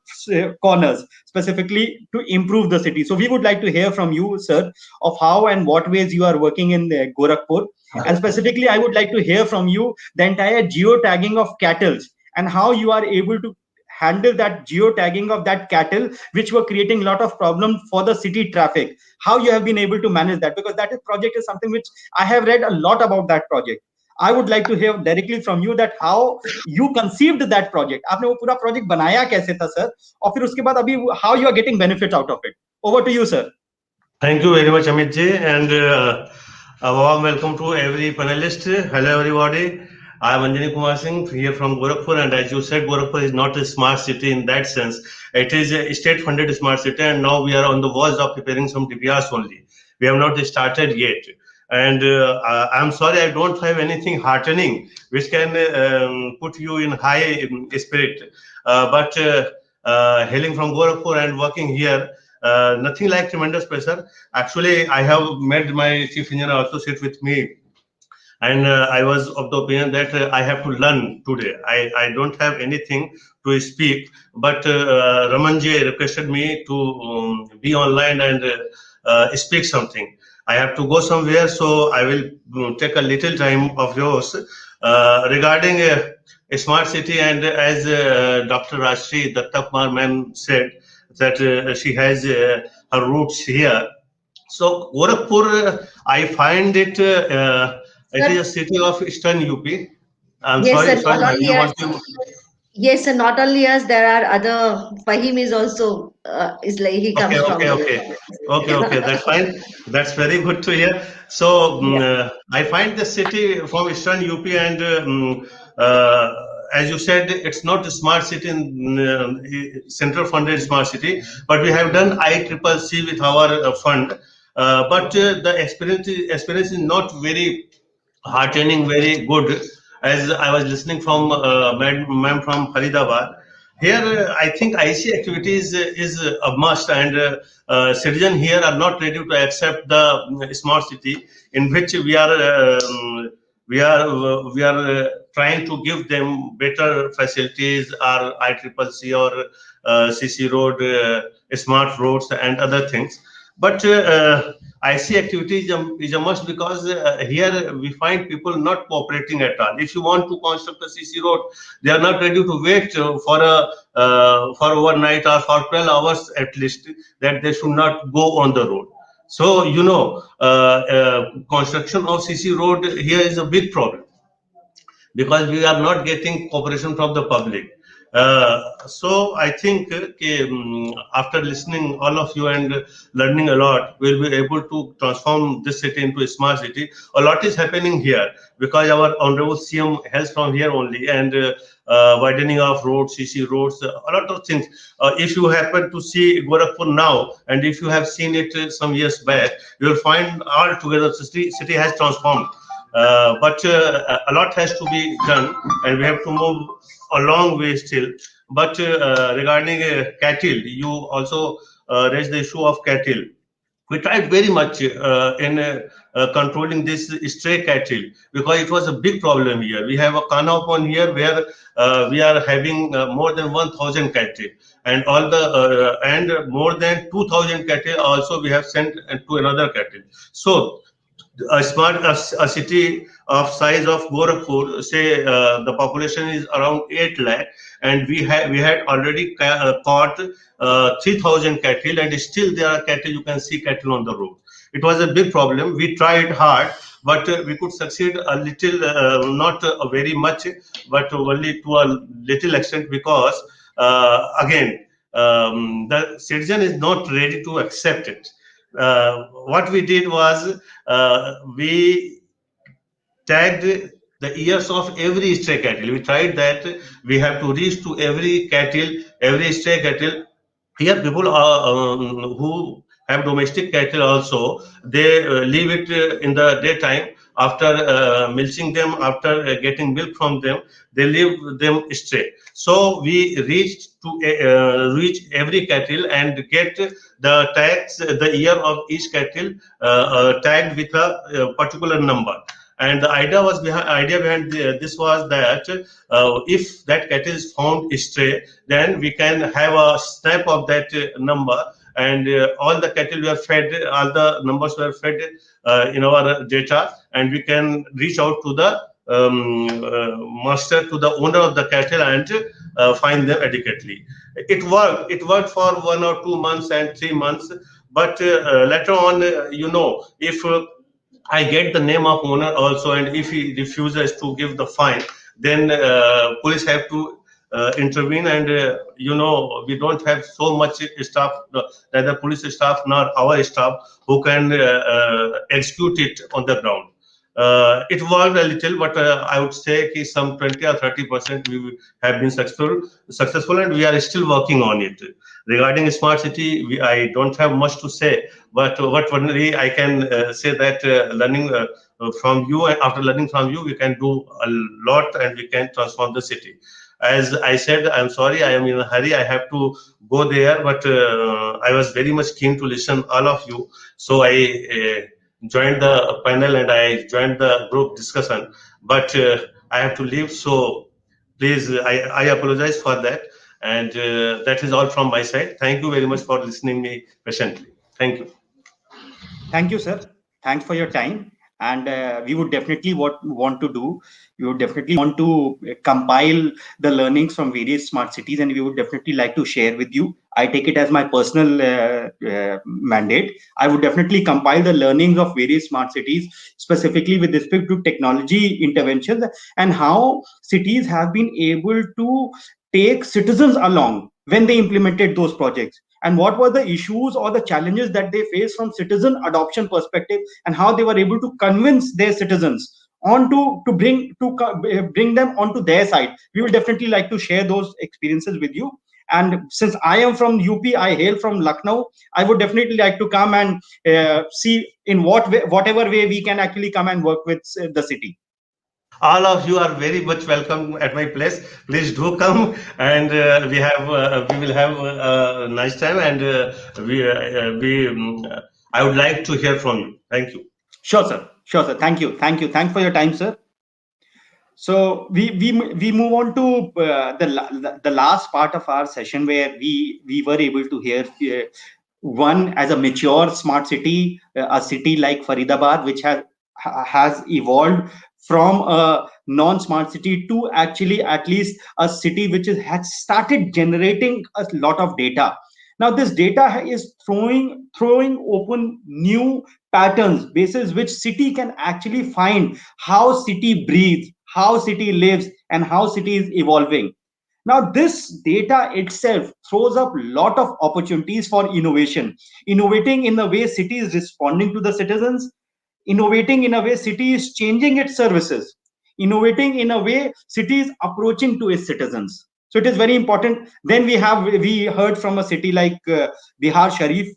Speaker 2: corners, specifically to improve the city. So we would like to hear from you, sir, of how and what ways you are working in Gorakhpur. And specifically, I would like to hear from you the entire geotagging of cattle and how you are able to handle that geotagging of that cattle, which were creating a lot of problems for the city traffic. How you have been able to manage that, because that project is something which I have read a lot about that project. I would like to hear directly from you that how you conceived that project. आपने वो पूरा project बनाया कैसे था, sir? और फिर उसके बाद अभी how you are getting benefit out of it. Over to you, sir.
Speaker 7: Thank you very much, Amit ji, and a warm welcome to every panelist. Hello, everybody. I am Anjani Kumar Singh here from Gorakhpur, and as you said, Gorakhpur is not a smart city in that sense. It is a state-funded smart city, and now we are on the walls of preparing some DPRs only. We have not started yet. And I'm sorry, I don't have anything heartening which can put you in high spirit. But hailing from Gorakhpur and working here, nothing like tremendous pressure. Actually, I have met my chief engineer also sit with me, and I was of the opinion that I have to learn today. I don't have anything to speak, but Ramanji requested me to be online and speak something. I have to go somewhere, so I will take a little time of yours regarding a smart city. And as Dr. Rashri Dattakumar ma'am said, that she has her roots here. So Gorakhpur, I find it it is a city of Eastern UP. I'm
Speaker 1: Yes,
Speaker 7: sorry,
Speaker 1: and not
Speaker 7: ma'am, you
Speaker 1: only
Speaker 7: want
Speaker 1: us.
Speaker 7: to?
Speaker 1: Yes, and not only us, there are other. Fahim is also is like he
Speaker 7: Okay,
Speaker 1: comes from
Speaker 7: okay. That's fine. That's very good to hear. So
Speaker 1: yeah.
Speaker 7: I find the city from Eastern UP, and uh, as you said, it's not a smart city, central funded smart city, but we have done ICCC with our fund. But the experience is not very heartening, very good. As I was listening from ma'am from Faridabad, here I think IC activities is a must, and citizens here are not ready to accept the smart city in which we are trying to give them better facilities, or ICCC or CC road, smart roads, and other things. But IC activity is a must, because here we find people not cooperating at all. If you want to construct a CC road, they are not ready to wait for overnight or for 12 hours at least, that they should not go on the road. So construction of CC road here is a big problem, because we are not getting cooperation from the public. So I think after listening all of you and learning a lot, we'll be able to transform this city into a smart city. A lot is happening here, because our honorable CM hails from here only, and widening of roads, CC roads, a lot of things. If you happen to see Gorakhpur now, and if you have seen it some years back, you will find altogether the city has transformed. But a lot has to be done, and we have to move a long way still. But regarding cattle, you also raised the issue of cattle. We tried very much in controlling this stray cattle, because it was a big problem here. We have a Kanaupon here where we are having more than 1,000 cattle, and and more than 2,000 cattle also we have sent to another cattle. So a city of size of Gorakhpur, say the population is around 8 lakh, and we had already caught 3,000 cattle, and still there are cattle. You can see cattle on the road. It was a big problem. We tried hard, but we could succeed a little, not very much, but only to a little extent, because again, the citizen is not ready to accept it. What we did was we tagged the ears of every stray cattle. We tried that we have to reach to every cattle, every stray cattle. Here, people who have domestic cattle also, they leave it in the daytime. After milking them, after getting milk from them, they leave them stray. So we reach every cattle and get the tags, the year of each cattle tagged with a particular number. And the idea behind this was that if that cattle is found stray, then we can have a snap of that number, and all the cattle were fed, all the numbers were fed in our data, and we can reach out to the master, to the owner of the cattle, and find them adequately. It worked. It worked for 1 or 2 months and 3 months, but later on, if I get the name of owner also, and if he refuses to give the fine, then police have to intervene. And we don't have so much staff, neither police staff nor our staff, who can execute it on the ground. It worked a little, but I would say some 20 or 30% we have been successful, and we are still working on it. Regarding smart city, I don't have much to say, but what only I can say that learning from you, and after learning from you, we can do a lot, and we can transform the city. As I said, I'm sorry, I am in a hurry. I have to go there, but I was very much keen to listen all of you. So I joined the panel and I joined the group discussion, but I have to leave. So please, I apologize for that. And that is all from my side. Thank you very much for listening me patiently. Thank you.
Speaker 2: Thank you, sir. Thanks for your time. And we would definitely want to do. We would definitely want to compile the learnings from various smart cities, and we would definitely like to share with you. I take it as my personal mandate. I would definitely compile the learnings of various smart cities, specifically with respect to technology interventions and how cities have been able to take citizens along when they implemented those projects, and what were the issues or the challenges that they faced from citizen adoption perspective, and how they were able to convince their citizens bring them onto their side. We will definitely like to share those experiences with you. And since I am from UP, I hail from Lucknow, I would definitely like to come and see in whatever way we can actually come and work with the city.
Speaker 7: All of you are very much welcome at my place. Please do come, and we will have a nice time. And I would like to hear from you. Thank you.
Speaker 2: Sure, sir. Sure, sir. Thank you. Thanks for your time, sir. So we move on to the last part of our session, where we were able to hear one as a mature smart city, a city like Faridabad, which has evolved from a non-smart city to actually at least a city which has started generating a lot of data. Now this data is throwing open new patterns basis which city can actually find how city breathes, how city lives, and how city is evolving. Now this data itself throws up a lot of opportunities for innovating in the way city is responding to the citizens, innovating in a way city is changing its services, innovating in a way city is approaching to its citizens. So it is very important. Then we heard from a city like Bihar Sharif,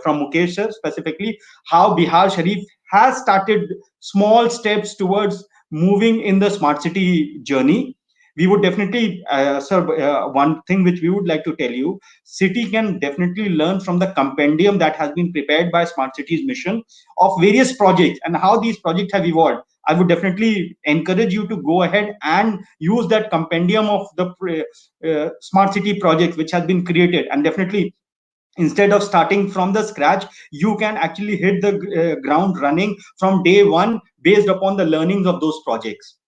Speaker 2: from Mukesh sir specifically, how Bihar Sharif has started small steps towards moving in the smart city journey. We would definitely, sir, one thing which we would like to tell you, city can definitely learn from the compendium that has been prepared by Smart Cities Mission of various projects and how these projects have evolved. I would definitely encourage you to go ahead and use that compendium of the smart city project which has been created, and definitely instead of starting from the scratch, you can actually hit the ground running from day one based upon the learnings of those projects.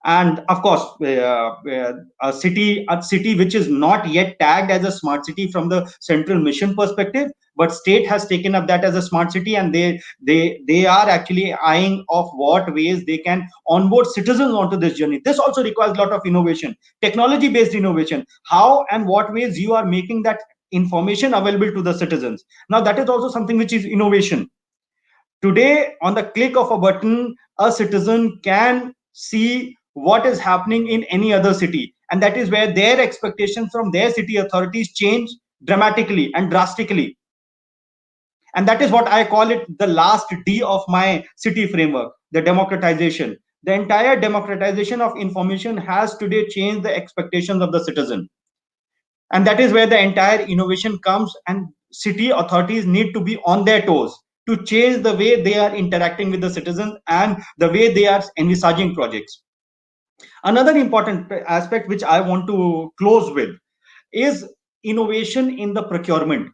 Speaker 2: And of course, a city which is not yet tagged as a smart city from the central mission perspective, but state has taken up that as a smart city, and they are actually eyeing of what ways they can onboard citizens onto this journey. This also requires a lot of innovation, technology based innovation, how and what ways you are making that information available to the citizens. Now that is also something which is innovation. Today, on the click of a button, a citizen can see what is happening in any other city, and that is where their expectations from their city authorities change dramatically and drastically. And that is what I call it the last D of my city framework, the democratization. The entire democratization of information has today changed the expectations of the citizen. And that is where the entire innovation comes, and city authorities need to be on their toes to change the way they are interacting with the citizens and the way they are envisaging projects. Another important aspect which I want to close with is innovation in the procurement.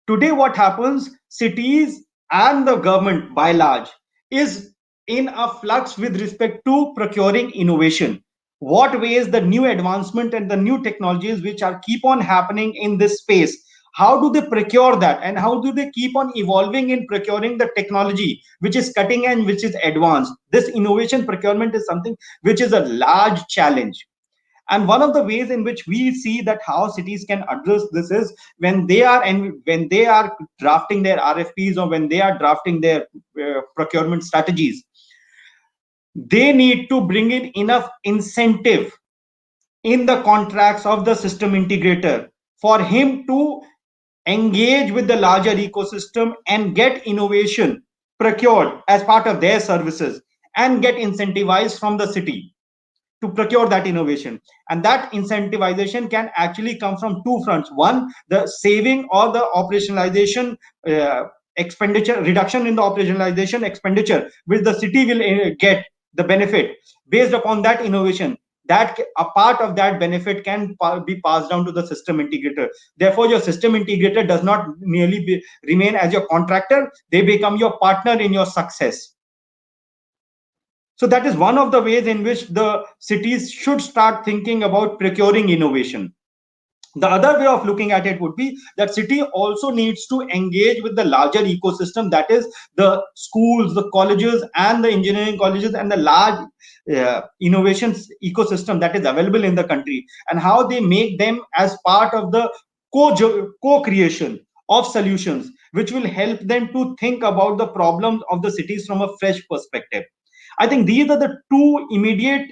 Speaker 2: Today what happens, cities and the government by large is in a flux with respect to procuring innovation. What ways the new advancement and the new technologies which are keep on happening in this space, how do they procure that, and how do they keep on evolving in procuring the technology which is cutting and which is advanced? This innovation procurement is something which is a large challenge. And one of the ways in which we see that how cities can address this is when they are drafting their RFPs, or when they are drafting their procurement strategies, they need to bring in enough incentive in the contracts of the system integrator for him to engage with the larger ecosystem and get innovation procured as part of their services and get incentivized from the city to procure that innovation. And that incentivization can actually come from two fronts: one, the saving or the operationalization expenditure, reduction in the operationalization expenditure which the city will get the benefit based upon that innovation. That a part of that benefit can be passed down to the system integrator. Therefore your system integrator does not merely remain as your contractor, they become your partner in your success. So that is one of the ways in which the cities should start thinking about procuring innovation. The other way of looking at it would be that city also needs to engage with the larger ecosystem, that is the schools, the colleges, and the engineering colleges, and the large innovations ecosystem that is available in the country, and how they make them as part of the co-creation of solutions which will help them to think about the problems of the cities from a fresh perspective. I think these are the two immediate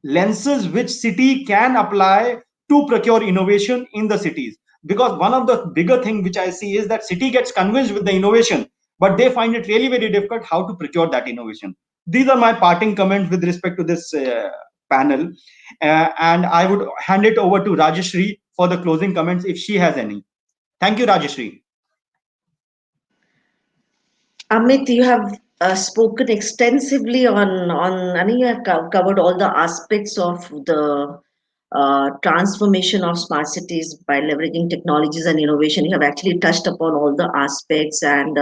Speaker 2: lenses which city can apply to procure innovation in the cities. Because one of the bigger thing which I see is that city gets convinced with the innovation, but they find it really very difficult how to procure that innovation. These are my parting comments with respect to this panel, and I would hand it over to Rajeshri for the closing comments if she has any. Thank you, Rajeshri.
Speaker 1: Amit, you have spoken extensively on. I mean, you have covered all the aspects of the transformation of smart cities by leveraging technologies and innovation. You have actually touched upon all the aspects, and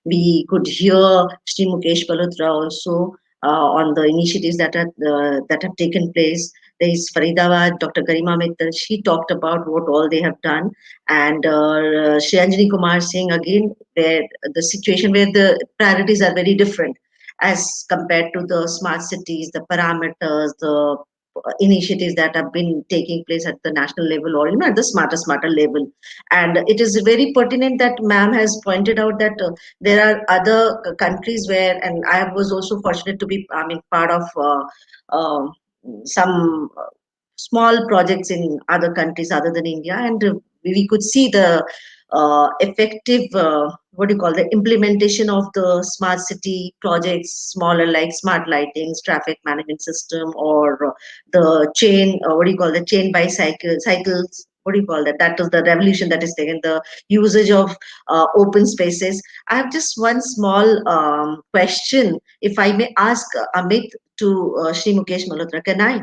Speaker 1: we could hear Sri Mukesh Malhotra also on the initiatives that have taken place. There is Faridabad, Dr. Garima Mittal. She talked about what all they have done, and Shri Anjani Kumar Singh again, where the situation where the priorities are very different as compared to the smart cities, the parameters, the initiatives that have been taking place at the national level, or at the smarter level. And it is very pertinent that ma'am has pointed out that there are other countries where, and I was also fortunate to be, I mean, part of uh, some small projects in other countries other than India, and we could see the effective, what do you call, the implementation of the smart city projects, smaller, like smart lightings, traffic management system, or the chain, what do you call, the chain cycles. What do you call that? That is the revolution that is taken. The usage of open spaces. I have just one small question, if I may ask Amit to Shri Mukesh Malhotra. Can I?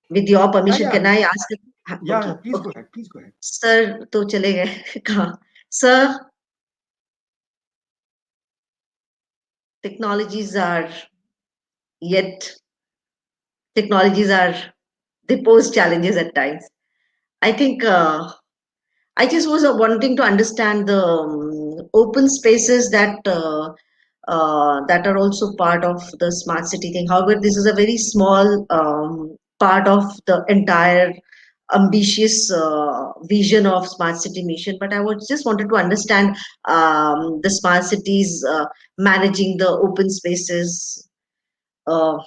Speaker 1: With your
Speaker 2: Yeah,
Speaker 1: permission,
Speaker 2: yeah,
Speaker 1: can I ask?
Speaker 2: yeah,
Speaker 1: Okay,
Speaker 2: please go
Speaker 1: okay.
Speaker 2: ahead, please go ahead.
Speaker 1: Sir, तो चले गए कहाँ? Sir, technologies are yet technologies are they pose challenges at times. I think I just was wanting to understand the open spaces that are also part of the smart city thing. However, this is a very small part of the entire ambitious vision of smart city mission. But I was just wanted to understand the smart cities managing the open spaces uh,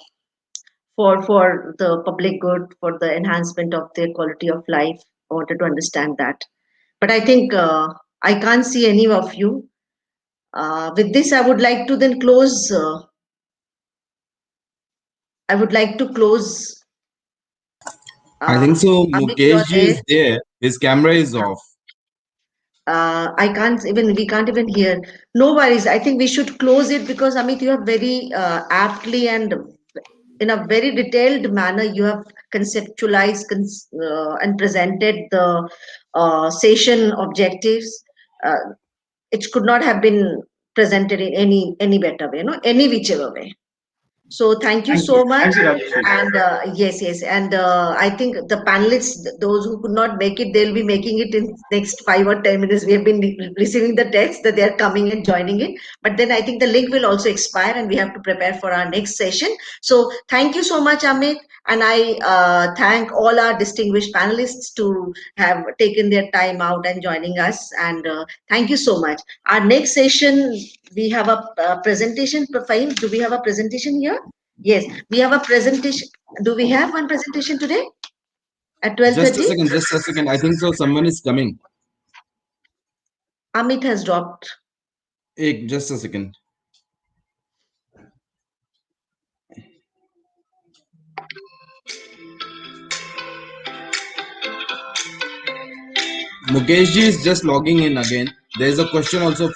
Speaker 1: for the public good, for the enhancement of their quality of life. I wanted to understand that. But I think. I can't see any of you. With this, I would like to then close. I would like to close.
Speaker 4: I think so.
Speaker 1: Amit, you're
Speaker 4: Mukesh ji
Speaker 1: there.
Speaker 4: is there. His camera is off.
Speaker 1: I can't even, we can't even hear. No worries. I think we should close it because Amit, you have very aptly and in a very detailed manner, you have conceptualized and presented the session objectives. It could not have been presented in any better way, any whichever way. So thank you so much.
Speaker 2: Thank you, Rajeshri.
Speaker 1: And yes, and I think the panelists, those who could not make it, they'll be making it in next 5 or 10 minutes. We have been receiving the text that they are coming and joining it. But then I think the link will also expire, and we have to prepare for our next session. So thank you so much, Amit, and I thank all our distinguished panelists to have taken their time out and joining us. And thank you so much. Our next session, we have a presentation. Fahim, do we have a presentation here? Yes, we have a presentation. Do we have one presentation today at
Speaker 4: Just a
Speaker 1: 12:30?
Speaker 4: second. Just a second. I think so. Someone is coming.
Speaker 1: Amit has dropped.
Speaker 4: Hey, just a second. Mukesh ji is just logging in again. There is a question also.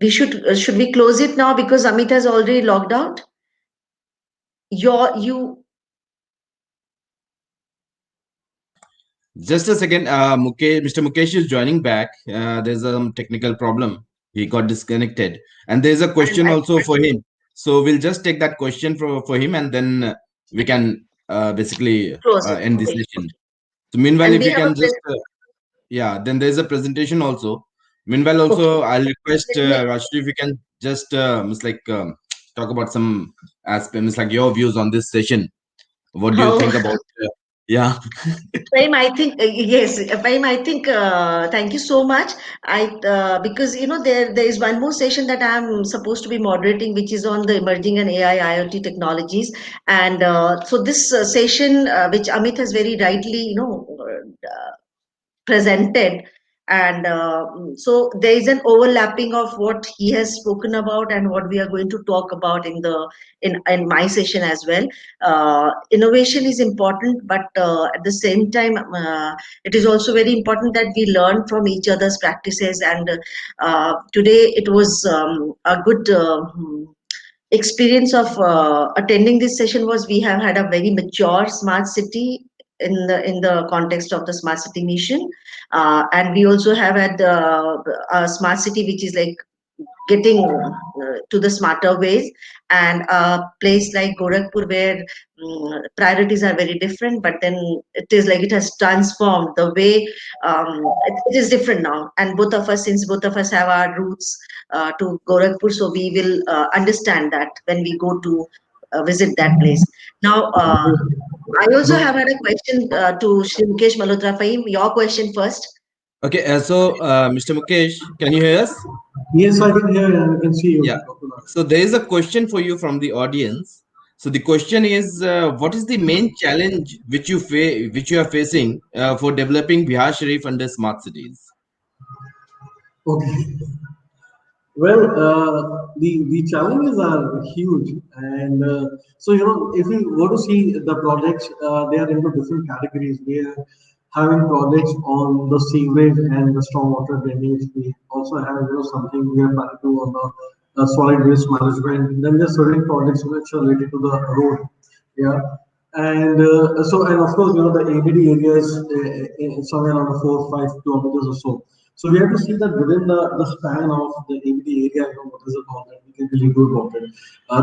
Speaker 1: Should we close it now because Amit has already logged out? You
Speaker 4: Just a second. Mr. Mukesh is joining back. There's some technical problem. He got disconnected. And there's a question also for him. So we'll just take that question for him, and then we can basically
Speaker 1: close it.
Speaker 4: end this
Speaker 1: Okay.
Speaker 4: session. So meanwhile,
Speaker 1: And
Speaker 4: if
Speaker 1: we
Speaker 4: you
Speaker 1: have
Speaker 4: can
Speaker 1: a
Speaker 4: just, then there's a presentation also. Meanwhile, also,
Speaker 1: Okay.
Speaker 4: I'll request
Speaker 1: Let me-
Speaker 4: Rajshri if you can just talk about some aspects, like your views on this session. What do you think
Speaker 1: Oh.
Speaker 4: about? Yeah.
Speaker 1: Prem, I think yes, Prem, I think thank you so much. Because there is one more session that I'm supposed to be moderating, which is on the emerging and AI IoT technologies, and so this session, which Amit has very rightly presented, and so there is an overlapping of what he has spoken about and what we are going to talk about in my session as well. Innovation is important, but at the same time it is also very important that we learn from each other's practices, and today it was a good experience of attending this session. Was we have had a very mature smart city in the context of the smart city mission, and we also have had a smart city which is like getting to the smarter ways, and a place like Gorakhpur where priorities are very different, but then it is like it has transformed the way. It is different now, and since both of us have our roots to Gorakhpur, so we will understand that when we go to visit that place. Now, I also have had a question to Shri Mukesh Malhotra. Fahim, your question first.
Speaker 4: Okay. Mr. Mukesh, can you hear us?
Speaker 5: Yes, I can hear and I can see you.
Speaker 4: Yeah. So there is a question for you from the audience. So the question is, what is the main challenge which you are facing for developing Bihar Sharif under smart cities?
Speaker 5: Okay. Well, the challenges are huge, and so if you go to see the projects, they are into different categories. We are having projects on the sewage and the stormwater drainage. We also have something we are planning to do on the solid waste management. Then there's certain projects which are related to the road. Yeah. And and of course, the ABD areas somewhere around 4 or 5 kilometers or so. So we have to see that within the span of the ABD area, what is it called, that we can really do about it.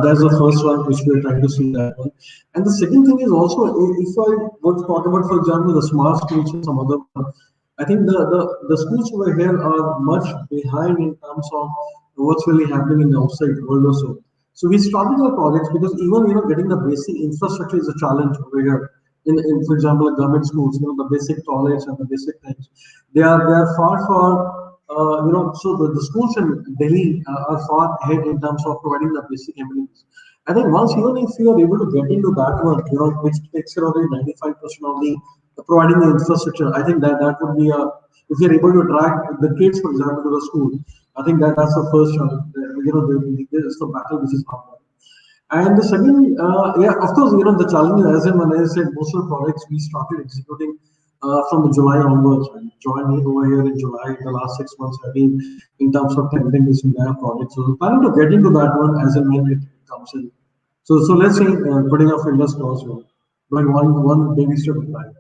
Speaker 5: That's the first one which we are trying to see that one. And the second thing is also, if I would talk about, for example, the smart streets or some other one, I think the schools over here are much behind in terms of what's really happening in the outside world also. So we started our projects because even getting the basic infrastructure is a challenge over here. In for example, government schools, the basic toilets and the basic things, they are far. So the schools in Delhi are far ahead in terms of providing the basic amenities. I think once even if you are able to get into that one, which takes care of the 95% of the providing the infrastructure, I think that would be a if you're able to attract the kids, for example, to the school, I think that's the first challenge. It's the battle which is happening. And the second, yeah, of course, the challenge, as in when I said, most of the projects we started executing from the July onwards. And joining over here in July, the last 6 months have been in terms of tendering this entire project. So planning to get into that one as and when it comes in. So let's say putting our fingers crossed, going one baby step at a time.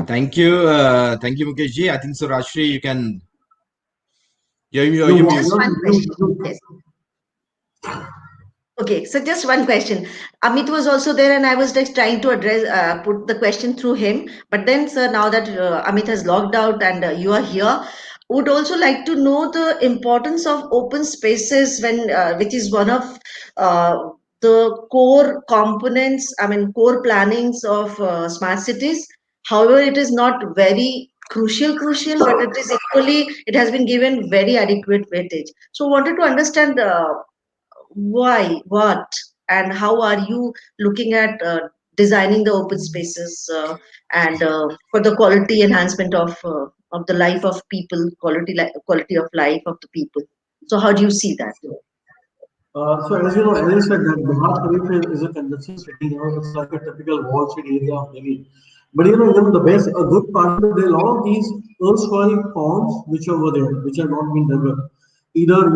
Speaker 4: Thank you, Mukesh ji. I think so, Rashri, you can. You're
Speaker 5: You
Speaker 4: mute.
Speaker 1: Just one question. Yes. Okay, so just one question. Amit was also there, and I was just trying to address, put the question through him. But then, sir, now that Amit has logged out and you are here, would also like to know the importance of open spaces which is one of uh, the core components, I mean, core plannings of smart cities. However, it is not very crucial, but it is equally, it has been given very adequate weightage. So, wanted to understand. Why, what, and how are you looking at designing the open spaces and for the quality enhancement of the life of people, quality of life of the people? So how do you see that?
Speaker 5: So as you know, as I said, that Bihar Sharif is a convention city. It's like a typical wall street area of Delhi. But the best, a good part of it, there are a lot of these erstwhile ponds which are over there, which are not being developed. Either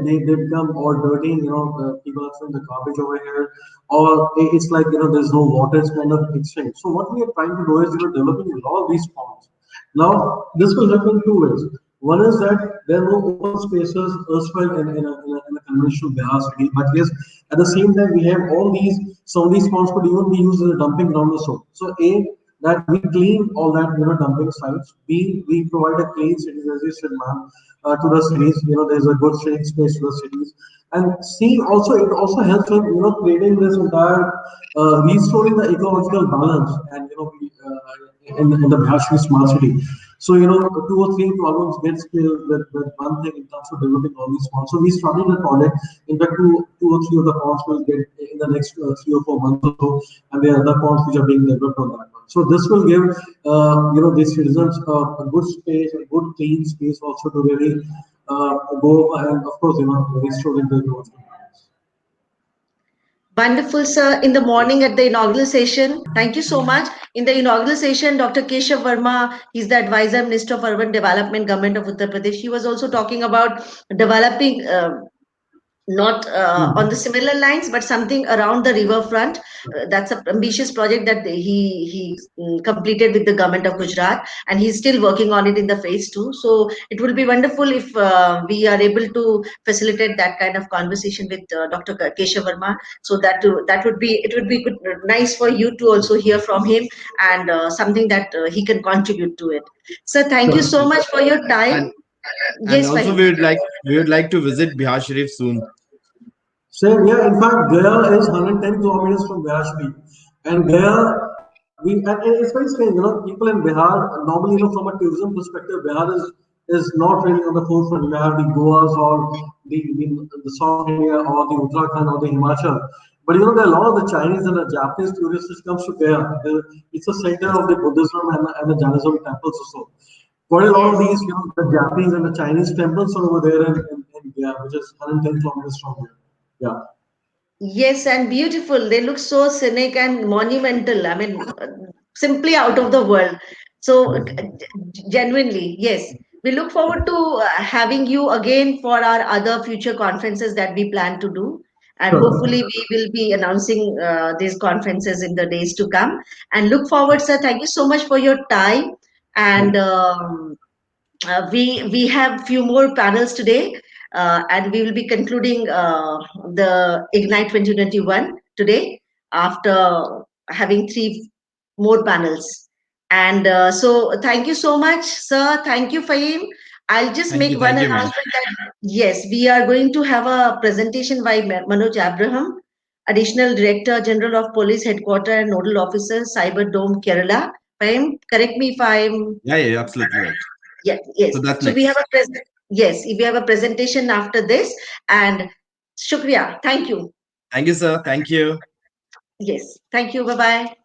Speaker 5: they become all dirty. People are throwing the garbage over here, or it's like there's no water. It's kind of exchange. So what we are trying to do is developing a lot of these ponds. Now, this will happen two ways. One is that there are no open spaces erstwhile in a conventional Bihar city, but yes, at the same time, we have all these, some of these ponds could even be used as a dumping ground also. So, A, that we clean all that, dumping sites. B, we provide a clean cities, as you said, ma'am, to the cities. There's a good shading space to the cities. And C, also, it also helps in, creating this entire, restoring the ecological balance and, in the Bihar smart city. So, two or three problems get killed with one thing in terms of developing all these ponds. So we started a project. In fact, two or three of the ponds will get in the next 3 or 4 months or so, and there are other ponds which are being developed on that one. So this will give these citizens a good space, a good clean space also to really go and of course restoring the ecological balance.
Speaker 1: Wonderful, sir. In the morning at the inaugural session, thank you so much. In the inaugural session, Dr. Keshav Verma, he's the advisor, Minister of Urban Development, Government of Uttar Pradesh. He was also talking about developing not on the similar lines, but something around the riverfront. That's an ambitious project that he completed with the government of Gujarat, and he's still working on it in the phase 2. So it will be wonderful if we are able to facilitate that kind of conversation with Dr. Keshav Verma. So that would be, it would be good, nice for you to also hear from him, and something that he can contribute to it. So thank you
Speaker 5: Sure.
Speaker 1: so much for your time.
Speaker 4: And
Speaker 1: Yes,
Speaker 4: also
Speaker 1: Fahim.
Speaker 4: we would like to visit Bihar Sharif soon.
Speaker 5: Same, yeah. In fact, Gaya is 110 kilometers from Gaya Sharif, and Gaya, and it's very strange. People in Bihar normally, from a tourism perspective, Bihar is not really on the forefront. You have the Goas or the South India or the Uttarakhand or the Himachal. But there are a lot of the Chinese and the Japanese tourists which comes to Gaya. It's a center of the Buddhism and the Jainism temples also. Quite a lot of
Speaker 1: Yes.
Speaker 5: these, the Japanese and the Chinese temples are over there in Gaya, which is 110 kilometers from here. Yeah.
Speaker 1: Yes, and beautiful. They look so scenic and monumental. I mean, simply out of the world. So, genuinely, yes. We look forward to having you again for our other future conferences that we plan to do. And
Speaker 5: Sure.
Speaker 1: hopefully, we will be announcing these conferences in the days to come. And look forward, sir. Thank you so much for your time. And we have few more panels today, and we will be concluding the Ignite 2021 today after having three more panels. And so thank you so much, sir. Thank you, Fahim. I'll just
Speaker 4: Thank
Speaker 1: make
Speaker 4: you,
Speaker 1: one
Speaker 4: ma'am.
Speaker 1: announcement that yes, we are going to have a presentation by Manoj Abraham, Additional Director General of Police Headquarters and Nodal Officer, Cyber Dome, Kerala. Fahim, correct me if I'm
Speaker 4: Yeah, absolutely right.
Speaker 1: yeah, yes.
Speaker 4: So that's
Speaker 1: So we have
Speaker 4: next.
Speaker 1: a yes, we have a presentation after this. And Shukriya. Thank you.
Speaker 4: Thank you, sir. Thank you.
Speaker 1: Yes. Thank you. Bye bye.